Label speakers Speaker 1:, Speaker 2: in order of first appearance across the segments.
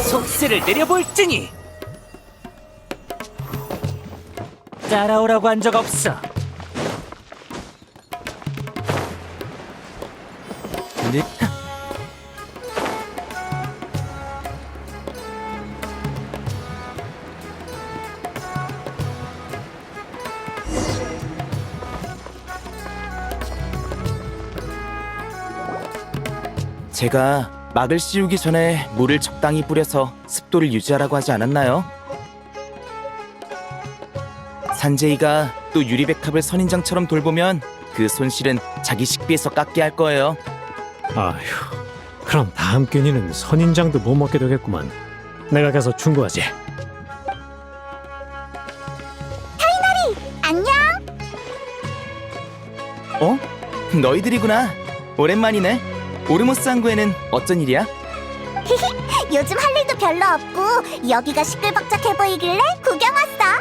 Speaker 1: 속세를 내려볼지니 따라오라고 한 적 없어. 네. 제가 막을 씌우기 전에 물을 적당히 뿌려서 습도를 유지하라고 하지 않았나요? 산제이가 또 유리백합을 선인장처럼 돌보면 그 손실은 자기 식비에서 깎게 할 거예요.
Speaker 2: 아휴, 그럼 다음 끼니는 선인장도 못 먹게 되겠구만. 내가 가서 충고하지.
Speaker 3: 안녕.
Speaker 1: 어? 너희들이구나. 오랜만이네. 오르모스 항구에는 어쩐 일이야?
Speaker 3: 요즘 할 일도 별로 없고 여기가 시끌벅적해 보이길래 구경 왔어.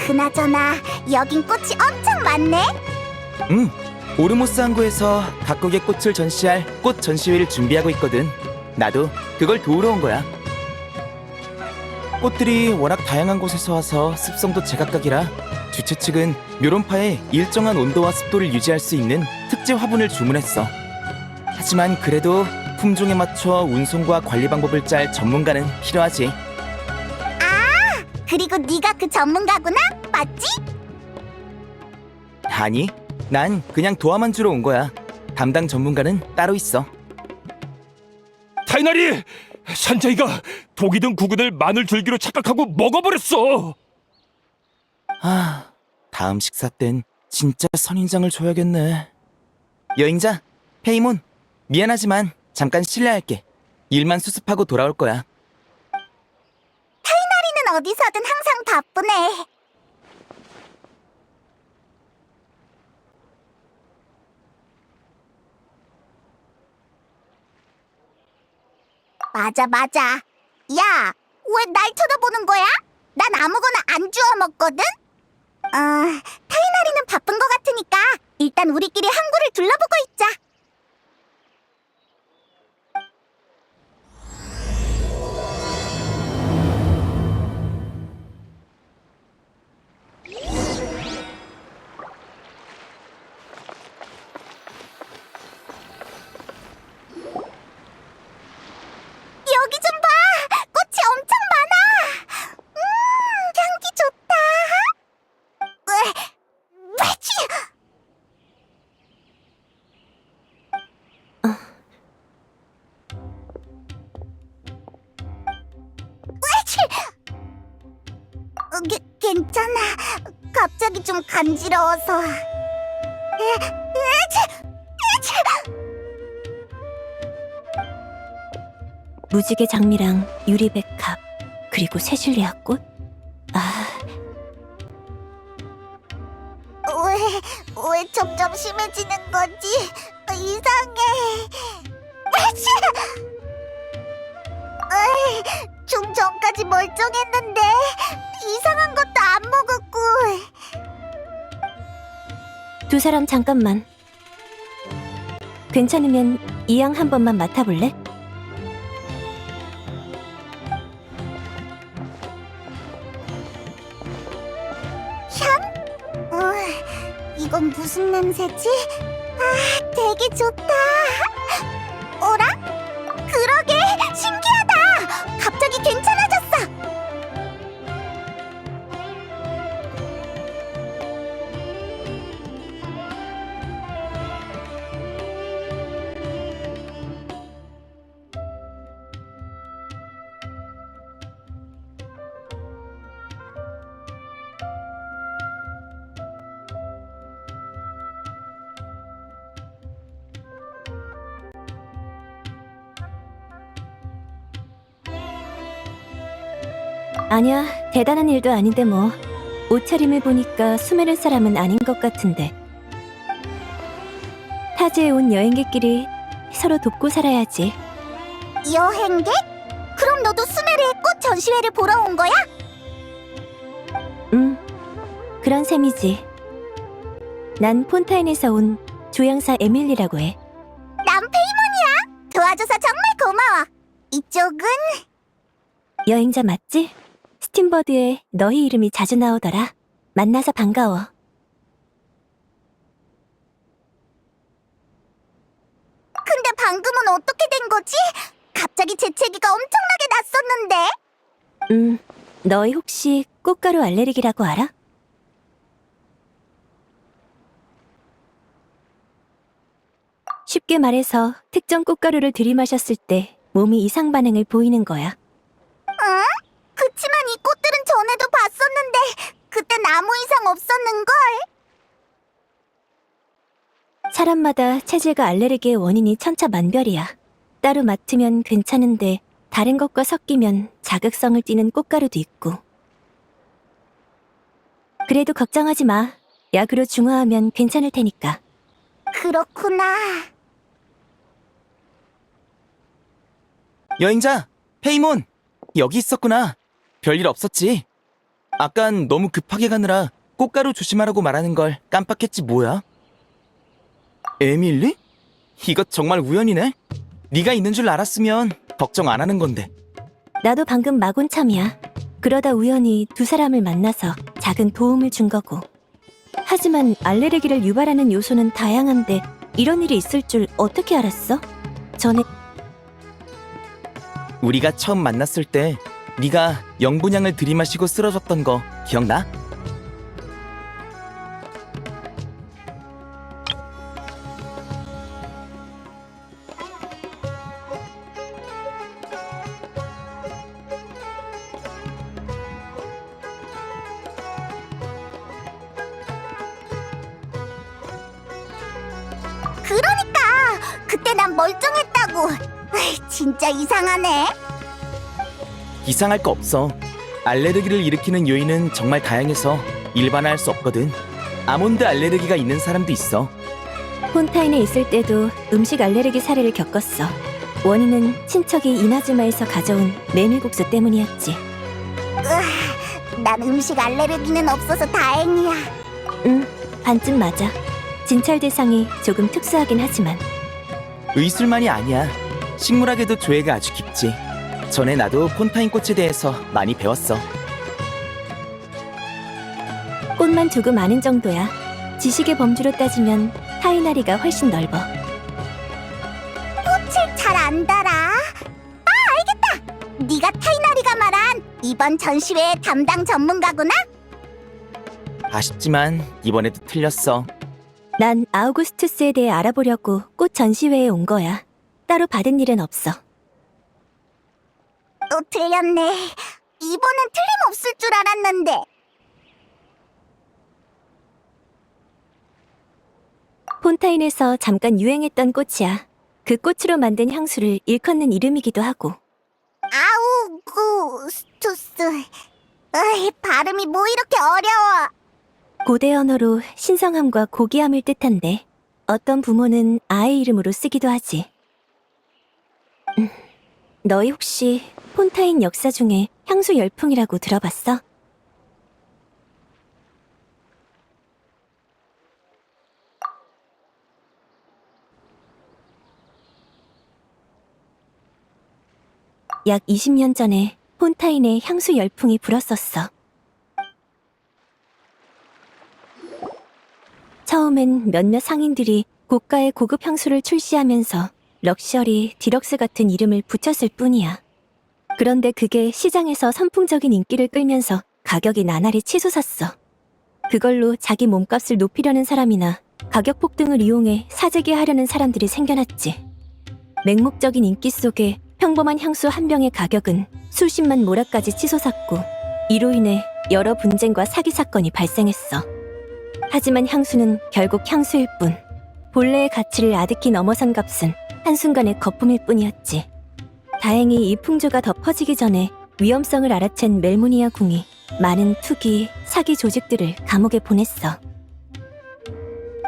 Speaker 3: 그나저나 여긴 꽃이 엄청 많네.
Speaker 1: 응. 오르모스 항구에서 각국의 꽃을 전시할 꽃 전시회를 준비하고 있거든. 나도 그걸 도우러 온 거야. 꽃들이 워낙 다양한 곳에서 와서 습성도 제각각이라 주최 측은 묘론파에 일정한 온도와 습도를 유지할 수 있는 특제 화분을 주문했어. 하지만 그래도 품종에 맞춰 운송과 관리 방법을 짤 전문가는 필요하지.
Speaker 3: 그리고 네가 그 전문가구나? 맞지?
Speaker 1: 아니, 난 그냥 도와만 주러 온 거야. 담당 전문가는 따로 있어.
Speaker 4: 타이나리! 산자이가 독이 든 구근을 마늘 줄기로 착각하고 먹어버렸어!
Speaker 1: 다음 식사 땐 진짜 선인장을 줘야겠네. 여행자, 페이몬, 미안하지만 잠깐 실례할게. 일만 수습하고 돌아올 거야.
Speaker 3: 타이나리는 어디서든 항상 바쁘네. 맞아. 야, 왜 날 쳐다보는 거야? 난 아무거나 안 주워 먹거든? 타이나리는 바쁜 것 같으니까 일단 우리끼리 항구를 둘러보고 있자. 여기 좀 봐! 꽃이 엄청 많아! 향기 좋다! 왜지? 괜찮아. 갑자기 좀 간지러워서.
Speaker 5: 무지개 장미랑 유리백합 그리고 세실리아 꽃?
Speaker 3: 왜 점점 심해지는 거지? 이상해. 좀 전까지 멀쩡했는데 이상한 것도 안 먹었고.
Speaker 5: 두 사람 잠깐만. 괜찮으면 이 양 한 번만 맡아볼래?
Speaker 3: 이건 무슨 냄새지? 되게 좋다. 어라? 그러게, 신기하다. 갑자기 괜찮아졌어.
Speaker 5: 아니야, 대단한 일도 아닌데 뭐. 옷차림을 보니까 수메르 사람은 아닌 것 같은데. 타지에 온 여행객끼리 서로 돕고 살아야지.
Speaker 3: 여행객? 그럼 너도 수메르의 꽃 전시회를 보러 온 거야?
Speaker 5: 그런 셈이지. 난 폰타인에서 온 조향사 에밀리라고 해.
Speaker 3: 난 페이몬이야. 도와줘서 정말 고마워. 이쪽은
Speaker 5: 여행자 맞지? 스팀버드에 너희 이름이 자주 나오더라. 만나서 반가워.
Speaker 3: 근데 방금은 어떻게 된 거지? 갑자기 재채기가 엄청나게 났었는데.
Speaker 5: 너희 혹시 꽃가루 알레르기라고 알아? 쉽게 말해서 특정 꽃가루를 들이마셨을 때 몸이 이상 반응을 보이는 거야.
Speaker 3: 그치만 이 꽃들은 전에도 봤었는데 그땐 아무 이상 없었는걸.
Speaker 5: 사람마다 체질과 알레르기의 원인이 천차만별이야. 따로 맡으면 괜찮은데 다른 것과 섞이면 자극성을 띠는 꽃가루도 있고. 그래도 걱정하지 마. 약으로 중화하면 괜찮을 테니까.
Speaker 3: 그렇구나.
Speaker 1: 여행자, 페이몬! 여기 있었구나. 별일 없었지? 아깐 너무 급하게 가느라 꽃가루 조심하라고 말하는 걸 깜빡했지 뭐야? 에밀리? 이거 정말 우연이네? 네가 있는 줄 알았으면 걱정 안 하는 건데.
Speaker 5: 나도 방금 마곤참이야. 그러다 우연히 두 사람을 만나서 작은 도움을 준 거고. 하지만 알레르기를 유발하는 요소는 다양한데 이런 일이 있을 줄 어떻게 알았어? 전에
Speaker 1: 우리가 처음 만났을 때 네가 영분양을 들이마시고 쓰러졌던 거 기억나?
Speaker 3: 그러니까 그때 난 멀쩡했다고. 진짜 이상하네.
Speaker 1: 이상할 거 없어. 알레르기를 일으키는 요인은 정말 다양해서 일반화할 수 없거든. 아몬드 알레르기가 있는 사람도 있어.
Speaker 5: 폰타인에 있을 때도 음식 알레르기 사례를 겪었어. 원인은 친척이 이나즈마에서 가져온 메밀국수 때문이었지.
Speaker 3: 난 음식 알레르기는 없어서 다행이야.
Speaker 5: 반쯤 맞아. 진찰 대상이 조금 특수하긴 하지만.
Speaker 1: 의술만이 아니야. 식물학에도 조예가 아주 깊지. 전에 나도 폰타인 꽃에 대해서 많이 배웠어.
Speaker 5: 꽃만 조금 아는 정도야. 지식의 범주로 따지면 타이나리가 훨씬 넓어.
Speaker 3: 꽃을 잘 안 달아. 알겠다. 네가 타이나리가 말한 이번 전시회의 담당 전문가구나.
Speaker 1: 아쉽지만 이번에도 틀렸어.
Speaker 5: 난 아우구스투스에 대해 알아보려고 꽃 전시회에 온 거야. 따로 받은 일은 없어.
Speaker 3: 또 틀렸네. 이번엔 틀림없을 줄 알았는데.
Speaker 5: 폰타인에서 잠깐 유행했던 꽃이야. 그 꽃으로 만든 향수를 일컫는 이름이기도 하고.
Speaker 3: 아우구스투스. 발음이 뭐 이렇게 어려워.
Speaker 5: 고대 언어로 신성함과 고귀함을 뜻한데 어떤 부모는 아이 이름으로 쓰기도 하지. 너희 혹시 폰타인 역사 중에 향수 열풍이라고 들어봤어? 약 20년 전에 폰타인에 향수 열풍이 불었었어. 처음엔 몇몇 상인들이 고가의 고급 향수를 출시하면서 럭셔리, 디럭스 같은 이름을 붙였을 뿐이야. 그런데 그게 시장에서 선풍적인 인기를 끌면서 가격이 나날이 치솟았어. 그걸로 자기 몸값을 높이려는 사람이나 가격 폭등을 이용해 사재기 하려는 사람들이 생겨났지. 맹목적인 인기 속에 평범한 향수 한 병의 가격은 수십만 모라까지 치솟았고 이로 인해 여러 분쟁과 사기 사건이 발생했어. 하지만 향수는 결국 향수일 뿐 본래의 가치를 아득히 넘어선 값은 한순간의 거품일 뿐이었지. 다행히 이 풍조가 더 퍼지기 전에 위험성을 알아챈 멜무니아 궁이 많은 투기, 사기 조직들을 감옥에 보냈어.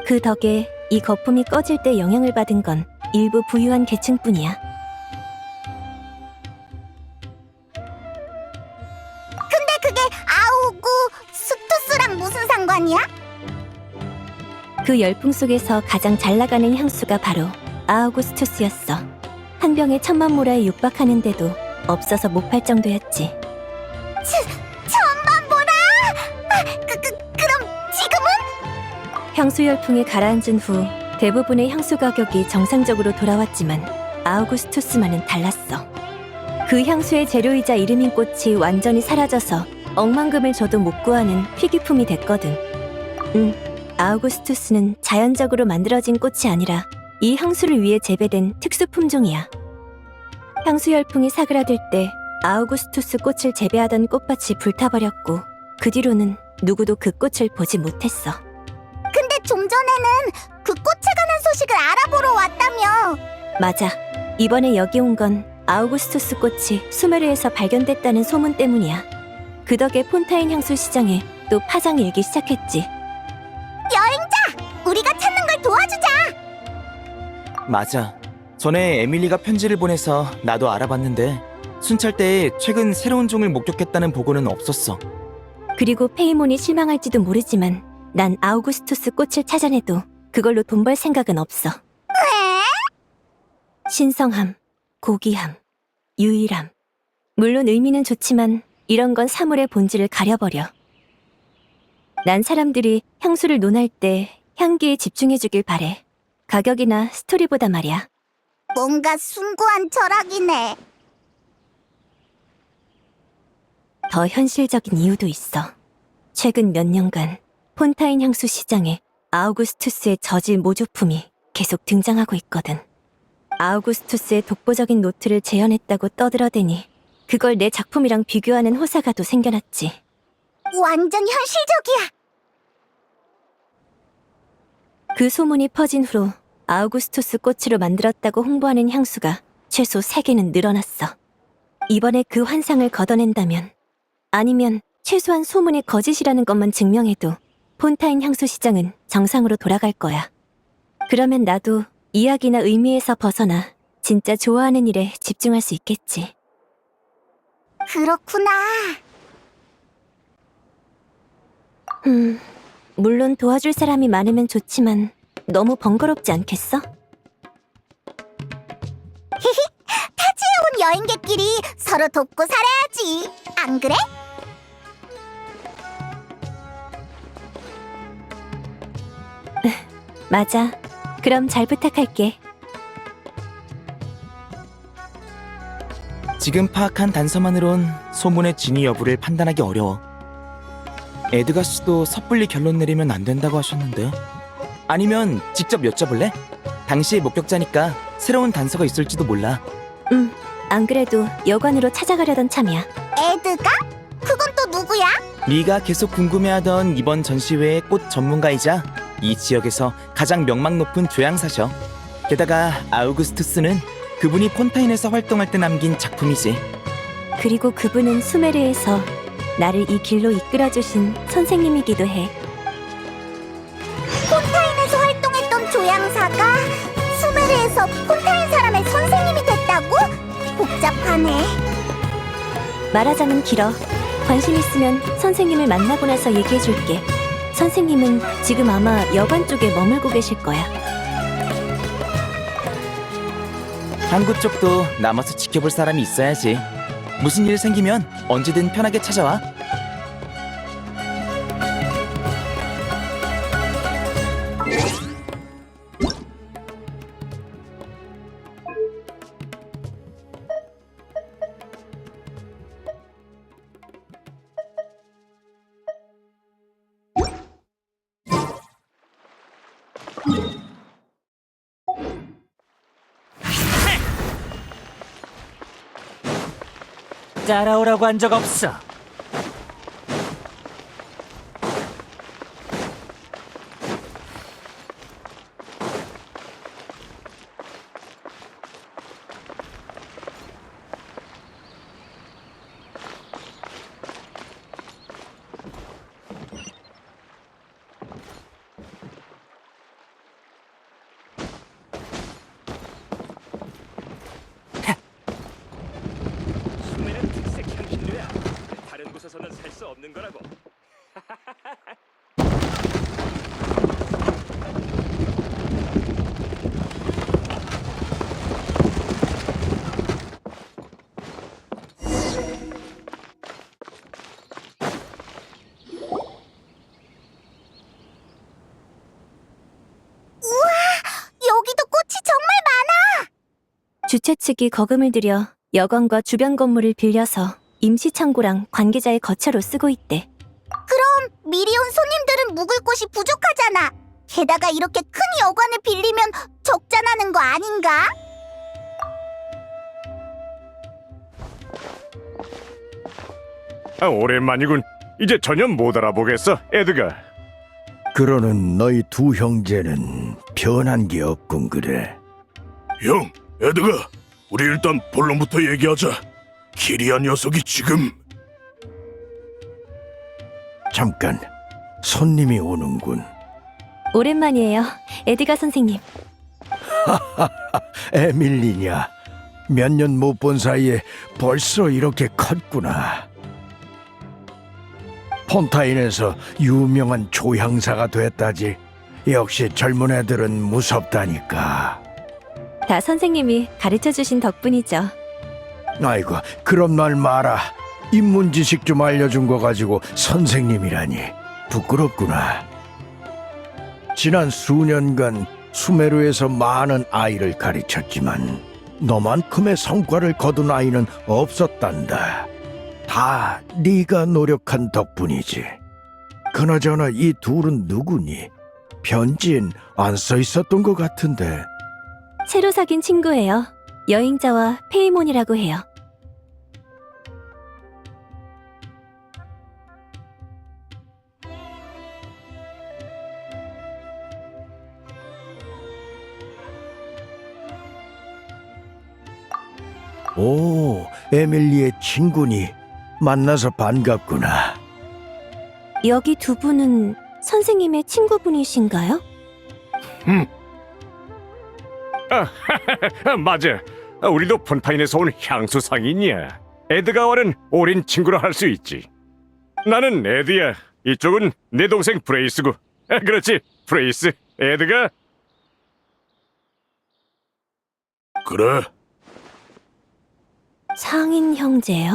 Speaker 5: 그 덕에 이 거품이 꺼질 때 영향을 받은 건 일부 부유한 계층뿐이야.
Speaker 3: 근데 그게 아우구스투스랑 무슨 상관이야? 아니야?
Speaker 5: 그 열풍 속에서 가장 잘 나가는 향수가 바로 아우구스투스였어. 한 병에 1000만 모라에 육박하는데도 없어서 못 팔 정도였지.
Speaker 3: 1000만 모라! 그럼 지금은?
Speaker 5: 향수 열풍이 가라앉은 후 대부분의 향수 가격이 정상적으로 돌아왔지만 아우구스투스만은 달랐어. 그 향수의 재료이자 이름인 꽃이 완전히 사라져서 억만금을 줘도 못 구하는 희귀품이 됐거든. 아우구스투스는 자연적으로 만들어진 꽃이 아니라 이 향수를 위해 재배된 특수 품종이야. 향수 열풍이 사그라들 때 아우구스투스 꽃을 재배하던 꽃밭이 불타버렸고 그 뒤로는 누구도 그 꽃을 보지 못했어.
Speaker 3: 근데 좀 전에는 그 꽃에 관한 소식을 알아보러 왔다며.
Speaker 5: 맞아. 이번에 여기 온 건 아우구스투스 꽃이 수메르에서 발견됐다는 소문 때문이야. 그 덕에 폰타인 향수 시장에 또 파장이 일기 시작했지.
Speaker 3: 여행자! 우리가 찾는 걸 도와주자!
Speaker 1: 맞아. 전에 에밀리가 편지를 보내서 나도 알아봤는데 순찰대에 최근 새로운 종을 목격했다는 보고는 없었어.
Speaker 5: 그리고 페이몬이 실망할지도 모르지만 난 아우구스투스 꽃을 찾아내도 그걸로 돈 벌 생각은 없어. 신성함, 고귀함, 유일함. 물론 의미는 좋지만 이런 건 사물의 본질을 가려버려. 난 사람들이 향수를 논할 때 향기에 집중해주길 바래. 가격이나 스토리보다 말이야.
Speaker 3: 뭔가 숭고한 철학이네.
Speaker 5: 더 현실적인 이유도 있어. 최근 몇 년간 폰타인 향수 시장에 아우구스투스의 저질 모조품이 계속 등장하고 있거든. 아우구스투스의 독보적인 노트를 재현했다고 떠들어대니 그걸 내 작품이랑 비교하는 호사가도 생겨났지.
Speaker 3: 완전 현실적이야.
Speaker 5: 그 소문이 퍼진 후로 아우구스투스 꽃으로 만들었다고 홍보하는 향수가 최소 3개는 늘어났어. 이번에 그 환상을 걷어낸다면, 아니면 최소한 소문이 거짓이라는 것만 증명해도 폰타인 향수 시장은 정상으로 돌아갈 거야. 그러면 나도 이야기나 의미에서 벗어나 진짜 좋아하는 일에 집중할 수 있겠지.
Speaker 3: 그렇구나.
Speaker 5: 물론 도와줄 사람이 많으면 좋지만 너무 번거롭지 않겠어?
Speaker 3: 타지에 온 여행객끼리 서로 돕고 살아야지. 안 그래?
Speaker 5: 맞아. 그럼 잘 부탁할게.
Speaker 1: 지금 파악한 단서만으론 소문의 진위 여부를 판단하기 어려워. 에드가 씨도 섣불리 결론 내리면 안 된다고 하셨는데. 아니면 직접 여쭤볼래? 당시의 목격자니까 새로운 단서가 있을지도 몰라.
Speaker 5: 안 그래도 여관으로 찾아가려던 참이야.
Speaker 3: 에드가? 그건 또 누구야?
Speaker 1: 네가 계속 궁금해하던 이번 전시회의 꽃 전문가이자 이 지역에서 가장 명망 높은 조향사셔. 게다가 아우구스투스는 그분이 폰타인에서 활동할 때 남긴 작품이지.
Speaker 5: 그리고 그분은 수메르에서 나를 이 길로 이끌어주신 선생님이기도 해.
Speaker 3: 폰타인에서 활동했던 조향사가 수메르에서 폰타인 사람의 선생님이 됐다고? 복잡하네.
Speaker 5: 말하자면 길어. 관심 있으면 선생님을 만나고 나서 얘기해줄게. 선생님은 지금 아마 여관 쪽에 머물고 계실 거야.
Speaker 1: 항구 쪽도 남아서 지켜볼 사람이 있어야지. 무슨 일 생기면 언제든 편하게 찾아와.
Speaker 6: 따라오라고 한 적 없어. 수메르 특색 향신료야.
Speaker 5: 주최 측이 거금을 들여 여관과 주변 건물을 빌려서 임시창고랑 관계자의 거처로 쓰고 있대.
Speaker 3: 미리 온 손님들은 묵을 곳이 부족하잖아. 게다가 이렇게 큰 여관을 빌리면 적자나는 거 아닌가?
Speaker 4: 오랜만이군. 이제 전혀 못 알아보겠어, 에드가.
Speaker 6: 그러는 너희 두 형제는 변한 게 없군 그래.
Speaker 7: 형, 에드가, 우리 일단 본론부터 얘기하자. 키리안 녀석이 지금...
Speaker 6: 잠깐, 손님이 오는군.
Speaker 5: 오랜만이에요, 에드가 선생님.
Speaker 6: 에밀리냐, 몇 년 못 본 사이에 벌써 이렇게 컸구나. 폰타인에서 유명한 조향사가 됐다지. 역시 젊은 애들은 무섭다니까.
Speaker 5: 다 선생님이 가르쳐주신 덕분이죠.
Speaker 6: 아이고, 그런 말 마라. 인문 지식 좀 알려준 거 가지고 선생님이라니 부끄럽구나. 지난 수년간 수메르에서 많은 아이를 가르쳤지만 너만큼의 성과를 거둔 아이는 없었단다. 다 네가 노력한 덕분이지. 그나저나 이 둘은 누구니? 편지엔 안 써 있었던 것 같은데.
Speaker 5: 새로 사귄 친구예요. 여행자와 페이몬이라고 해요.
Speaker 6: 오, 에밀리의 친구니. 만나서 반갑구나.
Speaker 5: 여기 두 분은 선생님의 친구분이신가요?
Speaker 4: 맞아. 우리도 폰타인에서 온 향수 상인이야. 에드가와는 오랜 친구라 할 수 있지. 나는 에드야. 이쪽은 내 동생 브레이스고. 그렇지, 브레이스. 에드가.
Speaker 7: 그래,
Speaker 5: 상인 형제요?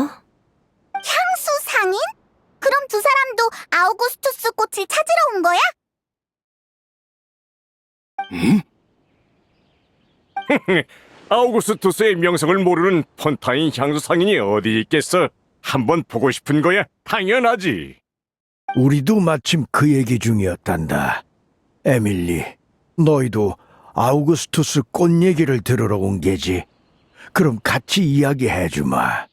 Speaker 3: 향수 상인? 그럼 두 사람도 아우구스투스 꽃을 찾으러 온 거야?
Speaker 4: 아우구스투스의 명성을 모르는 폰타인 향수 상인이 어디 있겠어? 한번 보고 싶은 거야. 당연하지.
Speaker 6: 우리도 마침 그 얘기 중이었단다. 에밀리, 너희도 아우구스투스 꽃 얘기를 들으러 온 게지. 그럼 같이 이야기해주마.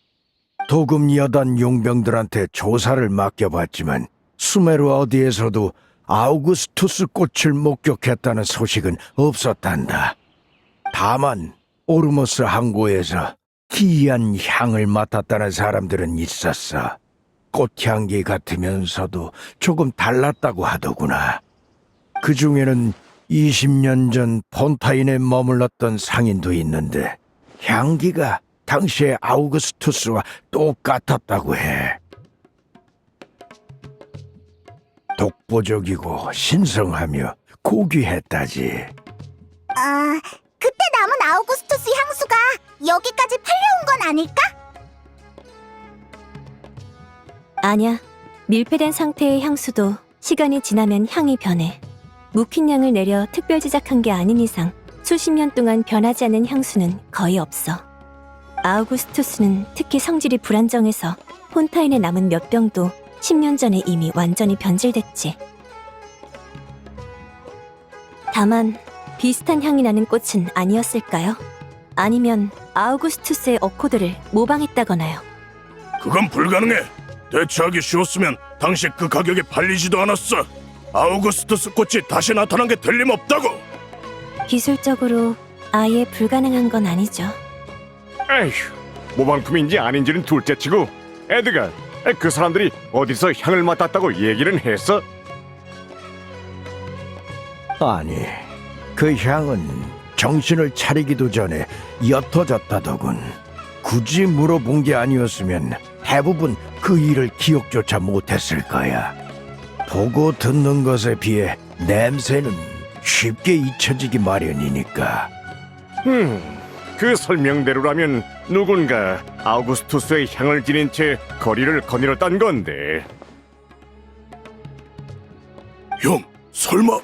Speaker 6: 도금 여단 용병들한테 조사를 맡겨봤지만 수메르 어디에서도 아우구스투스 꽃을 목격했다는 소식은 없었단다. 다만 오르모스 항구에서 기이한 향을 맡았다는 사람들은 있었어. 꽃향기 같으면서도 조금 달랐다고 하더구나. 그 중에는 20년 전 폰타인에 머물렀던 상인도 있는데 향기가 당시의 아우구스투스와 똑같았다고 해. 독보적이고 신성하며 고귀했다지.
Speaker 3: 그때 남은 아우구스투스 향수가 여기까지 팔려온 건 아닐까?
Speaker 5: 아냐, 밀폐된 상태의 향수도 시간이 지나면 향이 변해. 묵힌 양을 내려 특별 제작한 게 아닌 이상 수십 년 동안 변하지 않는 향수는 거의 없어. 아우구스투스는 특히 성질이 불안정해서 폰타인에 남은 몇 병도 10년 전에 이미 완전히 변질됐지. 다만 비슷한 향이 나는 꽃은 아니었을까요? 아니면 아우구스투스의 어코드를 모방했다거나요.
Speaker 7: 그건 불가능해. 대체하기 쉬웠으면 당시 그 가격에 팔리지도 않았어. 아우구스투스 꽃이 다시 나타난 게 틀림없다고.
Speaker 5: 기술적으로 아예 불가능한 건 아니죠.
Speaker 4: 에휴, 모방품인지 아닌지는 둘째치고 에드가 그 사람들이 어디서 향을 맡았다고 얘기는 했어?
Speaker 6: 아니, 그 향은 정신을 차리기도 전에 옅어졌다더군. 굳이 물어본 게 아니었으면 대부분 그 일을 기억조차 못했을 거야. 보고 듣는 것에 비해 냄새는 쉽게 잊혀지기 마련이니까.
Speaker 4: 그 설명대로라면 누군가 아우구스투스의 향을 지닌 채 거리를 거닐었단 건데.
Speaker 7: 형, 설마...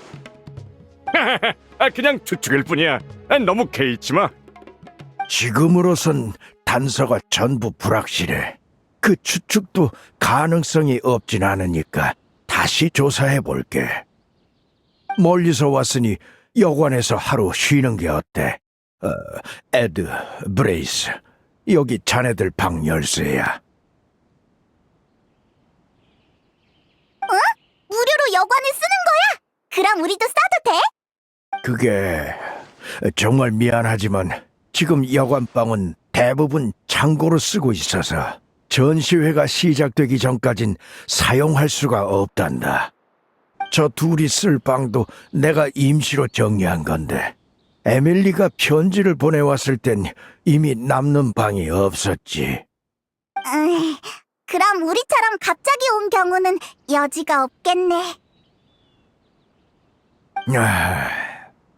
Speaker 4: 그냥 추측일 뿐이야. 너무 개의치 마.
Speaker 6: 지금으로선 단서가 전부 불확실해. 그 추측도 가능성이 없진 않으니까 다시 조사해 볼게. 멀리서 왔으니 여관에서 하루 쉬는 게 어때? 에드, 브레이스, 여기 자네들 방 열쇠야.
Speaker 3: 무료로 여관을 쓰는 거야? 그럼 우리도 써도 돼?
Speaker 6: 그게 정말 미안하지만 지금 여관방은 대부분 창고로 쓰고 있어서 전시회가 시작되기 전까진 사용할 수가 없단다. 저 둘이 쓸 방도 내가 임시로 정리한 건데 에밀리가 편지를 보내왔을 땐 이미 남는 방이 없었지.
Speaker 3: 그럼 우리처럼 갑자기 온 경우는 여지가 없겠네.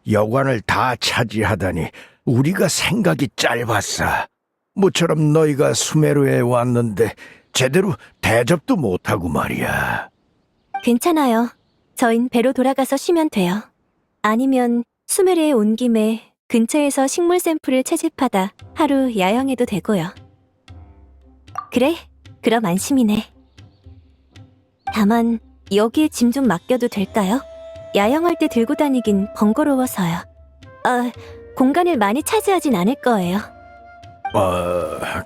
Speaker 6: 여관을 다 차지하다니 우리가 생각이 짧았어. 모처럼 너희가 수메르에 왔는데 제대로 대접도 못하고 말이야.
Speaker 5: 괜찮아요. 저흰 배로 돌아가서 쉬면 돼요. 아니면 수메르에 온 김에 근처에서 식물 샘플을 채집하다 하루 야영해도 되고요. 그래, 그럼 안심이네. 다만 여기에 짐 좀 맡겨도 될까요? 야영할 때 들고 다니긴 번거로워서요. 공간을 많이 차지하진 않을 거예요.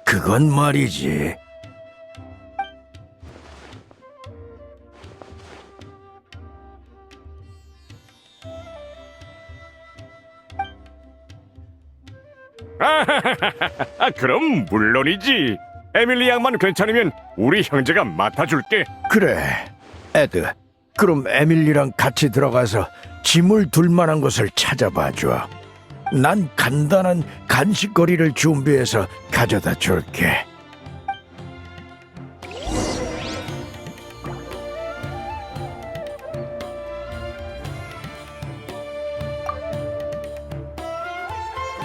Speaker 6: 그건 말이지.
Speaker 4: 그럼 물론이지. 에밀리 양만 괜찮으면 우리 형제가 맡아줄게.
Speaker 6: 그래, 에드. 그럼 에밀리랑 같이 들어가서 짐을 둘 만한 곳을 찾아봐줘. 난 간단한 간식거리를 준비해서 가져다 줄게.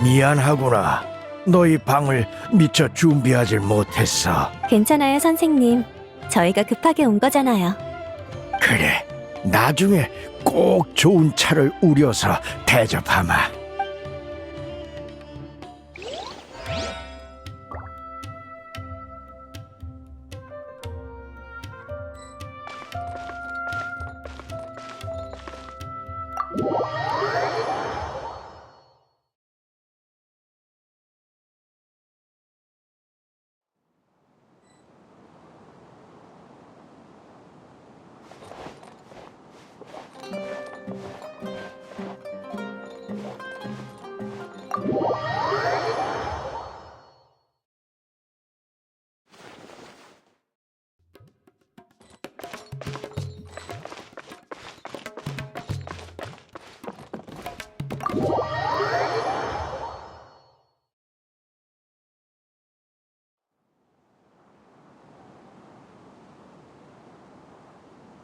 Speaker 6: 미안하구나. 너희 방을 미처 준비하질 못했어.
Speaker 5: 괜찮아요, 선생님. 저희가 급하게 온 거잖아요.
Speaker 6: 그래, 나중에 꼭 좋은 차를 우려서 대접하마.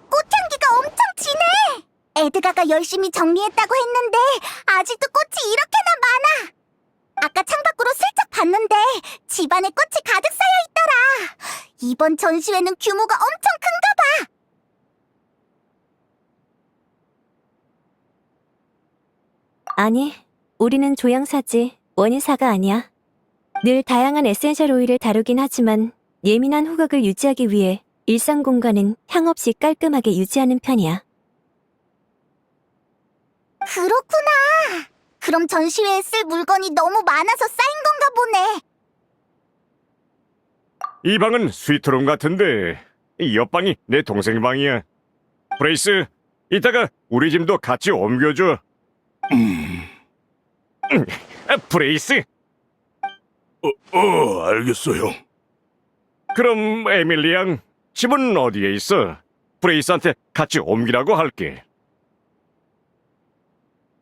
Speaker 3: 꽃향기가 엄청 진해! 에드가가 열심히 정리했다고 했는데 아직도 꽃이 이렇게나 많아! 아까 창밖으로 슬쩍 봤는데 집안에 꽃이 가득 쌓여 있더라! 이번 전시회는 규모가 엄청 큰가 봐!
Speaker 5: 아니, 우리는 조향사지 원인사가 아니야. 늘 다양한 에센셜 오일을 다루긴 하지만 예민한 후각을 유지하기 위해 일상 공간은 향 없이 깔끔하게 유지하는 편이야.
Speaker 3: 그렇구나! 그럼 전시회에 쓸 물건이 너무 많아서 쌓인 건가 보네!
Speaker 4: 이 방은 스위트룸 같은데 이 옆방이 내 동생 방이야. 브레이스, 이따가 우리 짐도 같이 옮겨줘. 브레이스.
Speaker 7: 알겠어, 형.
Speaker 4: 그럼 에밀리 양, 집은 어디에 있어? 브레이스한테 같이 옮기라고 할게.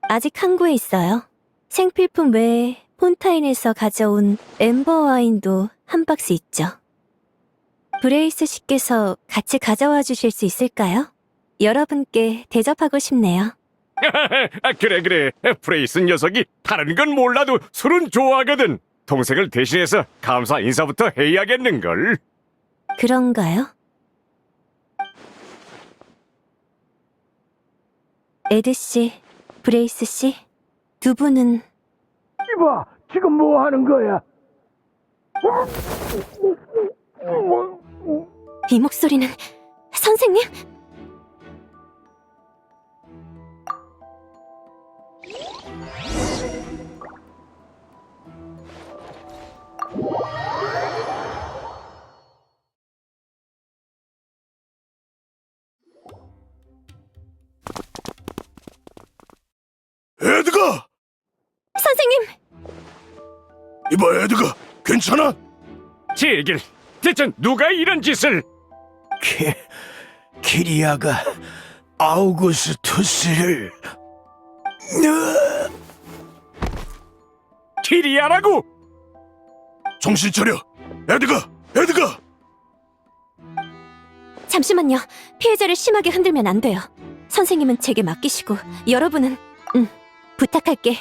Speaker 5: 아직 항구에 있어요. 생필품 외에 폰타인에서 가져온 엠버 와인도 한 박스 있죠. 브레이스 씨께서 같이 가져와 주실 수 있을까요? 여러분께 대접하고 싶네요.
Speaker 4: 그래. 브레이스 녀석이 다른 건 몰라도 술은 좋아하거든. 동생을 대신해서 감사 인사부터 해야겠는걸.
Speaker 5: 그런가요? 에드 씨, 브레이스 씨, 두 분은
Speaker 6: 이봐, 지금 뭐 하는 거야?
Speaker 5: 이 목소리는 선생님?
Speaker 7: 에드가!
Speaker 5: 선생님!
Speaker 7: 이봐, 에드가, 괜찮아?
Speaker 4: 제길, 대체 누가 이런 짓을?
Speaker 6: 키리아가 아우구스투스를
Speaker 4: 키리아라고?
Speaker 7: 정신 차려! 에드가!
Speaker 5: 잠시만요. 피해자를 심하게 흔들면 안 돼요. 선생님은 제게 맡기시고 여러분은 부탁할게.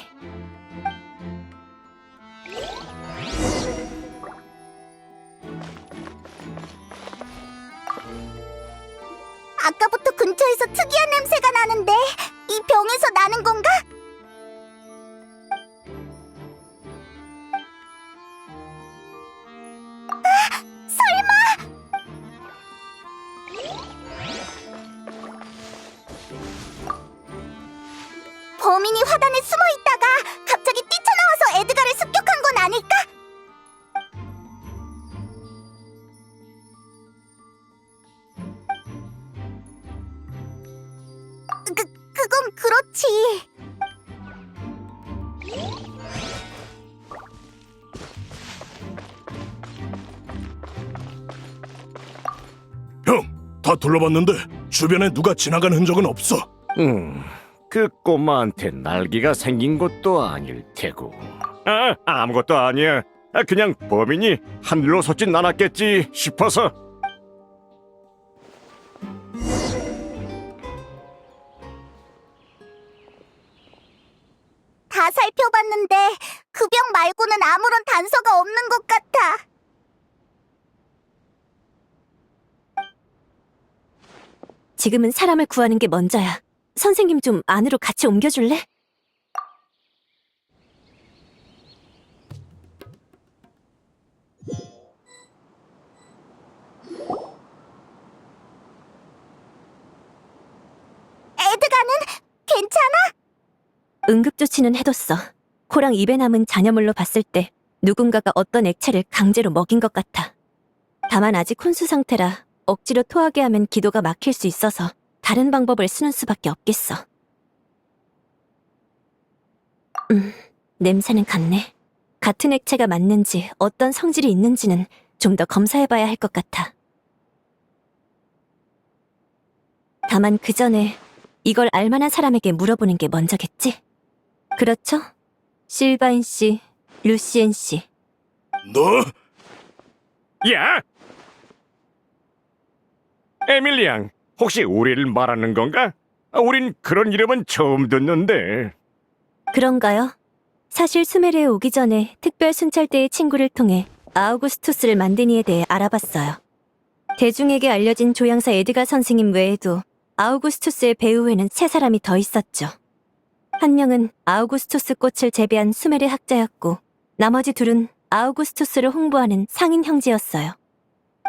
Speaker 3: 아까부터 근처에서 특이한 냄새가 나는데 이 병에서 나는 건가? 설마! 범인이 화단에 숨어 있다가 갑자기 뛰쳐나와서 에드가를 습격한 건 아닐까? 그건 그렇지.
Speaker 7: 형, 다 둘러봤는데 주변에 누가 지나간 흔적은 없어.
Speaker 4: 그 꼬마한테 날개가 생긴 것도 아닐 테고. 아무것도 아니야. 그냥 범인이 하늘로 솟진 않았겠지 싶어서.
Speaker 3: 다 살펴봤는데 그 병 말고는 아무런 단서가 없는 것 같아.
Speaker 5: 지금은 사람을 구하는 게 먼저야. 선생님 좀 안으로 같이 옮겨줄래?
Speaker 3: 에드가는 괜찮아?
Speaker 5: 응급조치는 해뒀어. 코랑 입에 남은 잔여물로 봤을 때 누군가가 어떤 액체를 강제로 먹인 것 같아. 다만 아직 혼수 상태라 억지로 토하게 하면 기도가 막힐 수 있어서 다른 방법을 쓰는 수밖에 없겠어. 냄새는 같네. 같은 액체가 맞는지 어떤 성질이 있는지는 좀 더 검사해봐야 할 것 같아. 다만 그 전에 이걸 알만한 사람에게 물어보는 게 먼저겠지? 그렇죠? 실바인 씨, 루시엔 씨.
Speaker 7: 너?
Speaker 4: 야! 에밀리 양, 혹시 우리를 말하는 건가? 우린 그런 이름은 처음 듣는데.
Speaker 5: 그런가요? 사실 수메르에 오기 전에 특별 순찰대의 친구를 통해 아우구스투스를 만든 이에 대해 알아봤어요. 대중에게 알려진 조향사 에드가 선생님 외에도 아우구스투스의 배후에는 세 사람이 더 있었죠. 한 명은 아우구스투스 꽃을 재배한 수메르 학자였고 나머지 둘은 아우구스투스를 홍보하는 상인 형제였어요.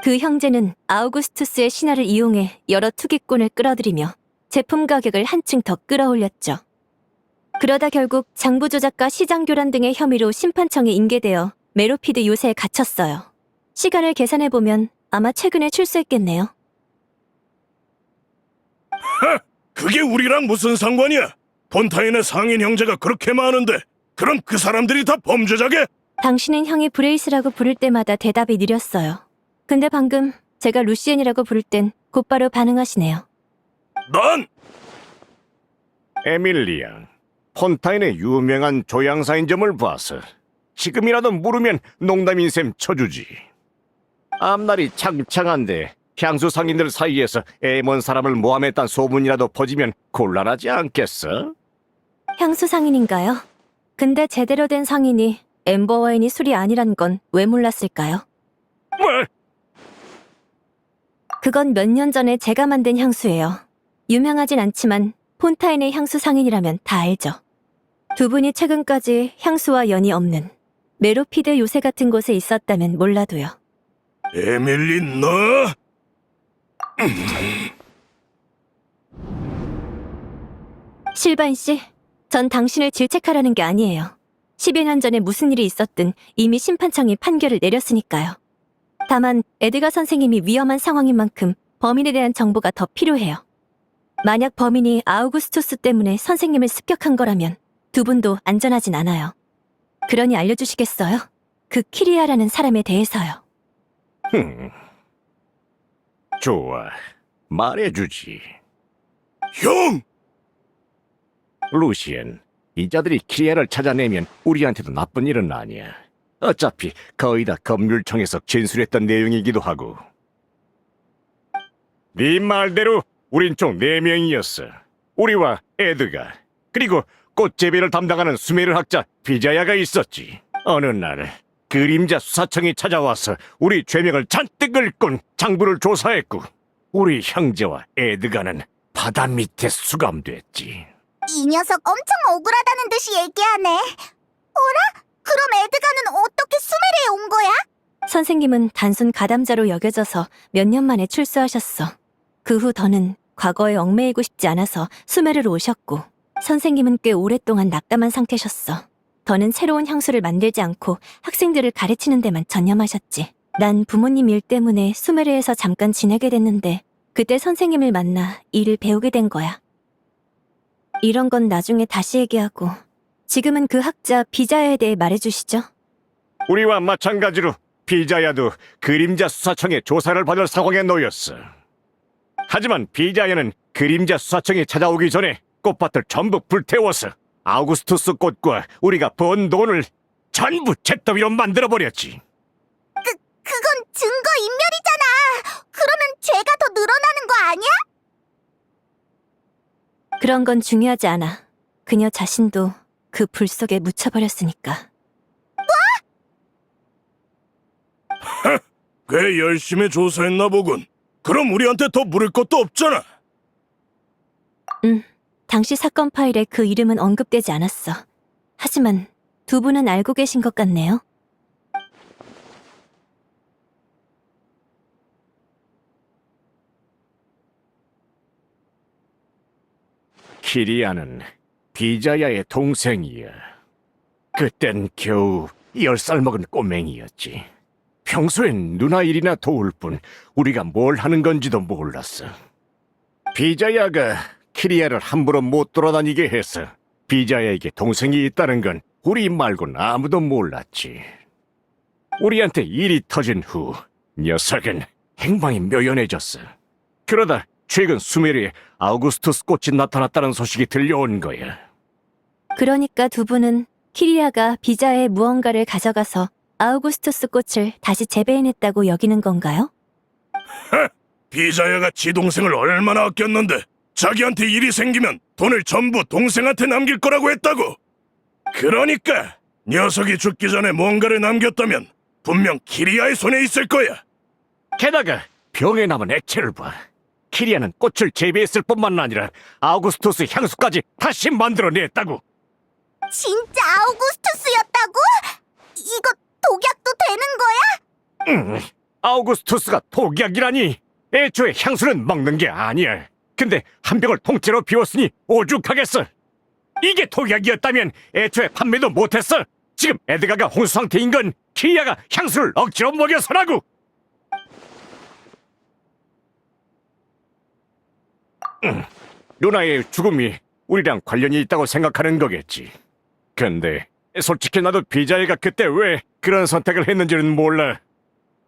Speaker 5: 그 형제는 아우구스투스의 신화를 이용해 여러 투기꾼을 끌어들이며 제품 가격을 한층 더 끌어올렸죠. 그러다 결국 장부 조작과 시장 교란 등의 혐의로 심판청에 인계되어 메로피드 요새에 갇혔어요. 시간을 계산해보면 아마 최근에 출소했겠네요.
Speaker 7: 그게 우리랑 무슨 상관이야? 폰타인의 상인 형제가 그렇게 많은데 그럼 그 사람들이 다 범죄자게?
Speaker 5: 당신은 형이 브레이스라고 부를 때마다 대답이 느렸어요. 근데 방금 제가 루시엔이라고 부를 땐 곧바로 반응하시네요.
Speaker 7: 넌!
Speaker 4: 에밀리 양, 폰타인의 유명한 조향사인 점을 봐서 지금이라도 물으면 농담인 셈 쳐주지. 앞날이 창창한데 향수 상인들 사이에서 애먼 사람을 모함했단 소문이라도 퍼지면 곤란하지 않겠어?
Speaker 5: 향수 상인인가요? 근데 제대로 된 상인이 엠버 와인이 술이 아니란 건 왜 몰랐을까요?
Speaker 4: 뭐?
Speaker 5: 그건 몇 년 전에 제가 만든 향수예요. 유명하진 않지만 폰타인의 향수 상인이라면 다 알죠. 두 분이 최근까지 향수와 연이 없는, 메로피드 요새 같은 곳에 있었다면 몰라도요.
Speaker 7: 에밀리 너?
Speaker 5: 실바인 씨, 전 당신을 질책하라는 게 아니에요. 10여 년 전에 무슨 일이 있었든 이미 심판청이 판결을 내렸으니까요. 다만 에드가 선생님이 위험한 상황인 만큼 범인에 대한 정보가 더 필요해요. 만약 범인이 아우구스투스 때문에 선생님을 습격한 거라면 두 분도 안전하진 않아요. 그러니 알려주시겠어요? 그 키리아라는 사람에 대해서요.
Speaker 4: 좋아, 말해주지.
Speaker 7: 형!
Speaker 4: 루시엔, 이 자들이 키리아를 찾아내면 우리한테도 나쁜 일은 아니야. 어차피 거의 다 검률청에서 진술했던 내용이기도 하고. 네 말대로 우린 총 4명이었어. 우리와 에드가, 그리고 꽃 재배를 담당하는 수메르 학자 비자야가 있었지. 어느 날 그림자 수사청이 찾아와서 우리 죄명을 잔뜩 긁곤 장부를 조사했고, 우리 형제와 에드가는 바다 밑에 수감됐지.
Speaker 3: 이 녀석 엄청 억울하다는 듯이 얘기하네. 어라? 그럼 에드가는 어떻게 수메르에 온 거야?
Speaker 5: 선생님은 단순 가담자로 여겨져서 몇 년 만에 출소하셨어. 그 후 더는 과거에 얽매이고 싶지 않아서 수메르로 오셨고, 선생님은 꽤 오랫동안 낙담한 상태셨어. 더는 새로운 향수를 만들지 않고 학생들을 가르치는 데만 전념하셨지. 난 부모님 일 때문에 수메르에서 잠깐 지내게 됐는데 그때 선생님을 만나 일을 배우게 된 거야. 이런 건 나중에 다시 얘기하고 지금은 그 학자 비자야에 대해 말해주시죠.
Speaker 4: 우리와 마찬가지로 비자야도 그림자 수사청의 조사를 받을 상황에 놓였어. 하지만 비자야는 그림자 수사청이 찾아오기 전에 꽃밭을 전부 불태워서 아우구스투스 꽃과 우리가 번 돈을 전부 잿더미로 만들어버렸지.
Speaker 3: 그건 증거 인멸이잖아. 그러면 죄가 더 늘어나는 거 아니야?
Speaker 5: 그런 건 중요하지 않아. 그녀 자신도 그 불 속에 묻혀버렸으니까.
Speaker 7: 꽤 열심히 조사했나 보군. 그럼 우리한테 더 물을 것도 없잖아.
Speaker 5: 당시 사건 파일에 그 이름은 언급되지 않았어. 하지만 두 분은 알고 계신 것 같네요.
Speaker 4: 키리아는 비자야의 동생이야. 그땐 겨우 10살 먹은 꼬맹이였지. 평소엔 누나 일이나 도울 뿐 우리가 뭘 하는 건지도 몰랐어. 비자야가 키리아를 함부로 못 돌아다니게 해서 비자야에게 동생이 있다는 건 우리 말고는 아무도 몰랐지. 우리한테 일이 터진 후 녀석은 행방이 묘연해졌어. 그러다 최근 수메르에 아우구스투스 꽃이 나타났다는 소식이 들려온 거야.
Speaker 5: 그러니까 두 분은 키리아가 비자의 무언가를 가져가서 아우구스투스 꽃을 다시 재배해냈다고 여기는 건가요?
Speaker 7: 비자야가 지 동생을 얼마나 아꼈는데 자기한테 일이 생기면 돈을 전부 동생한테 남길 거라고 했다고. 그러니까 녀석이 죽기 전에 뭔가를 남겼다면 분명 키리아의 손에 있을 거야.
Speaker 4: 게다가 병에 남은 액체를 봐. 키리아는 꽃을 재배했을 뿐만 아니라 아우구스투스 향수까지 다시 만들어냈다고.
Speaker 3: 진짜 아우구스투스였다고? 이거 독약도 되는 거야?
Speaker 4: 아우구스투스가 독약이라니. 애초에 향수는 먹는 게 아니야. 근데 한 병을 통째로 비웠으니 오죽하겠어. 이게 독약이었다면 애초에 판매도 못했어. 지금 에드가가 홍수 상태인 건 키리아가 향수를 억지로 먹여서라고. 누나의 죽음이 우리랑 관련이 있다고 생각하는 거겠지. 근데 솔직히 나도 비자이가 그때 왜 그런 선택을 했는지는 몰라.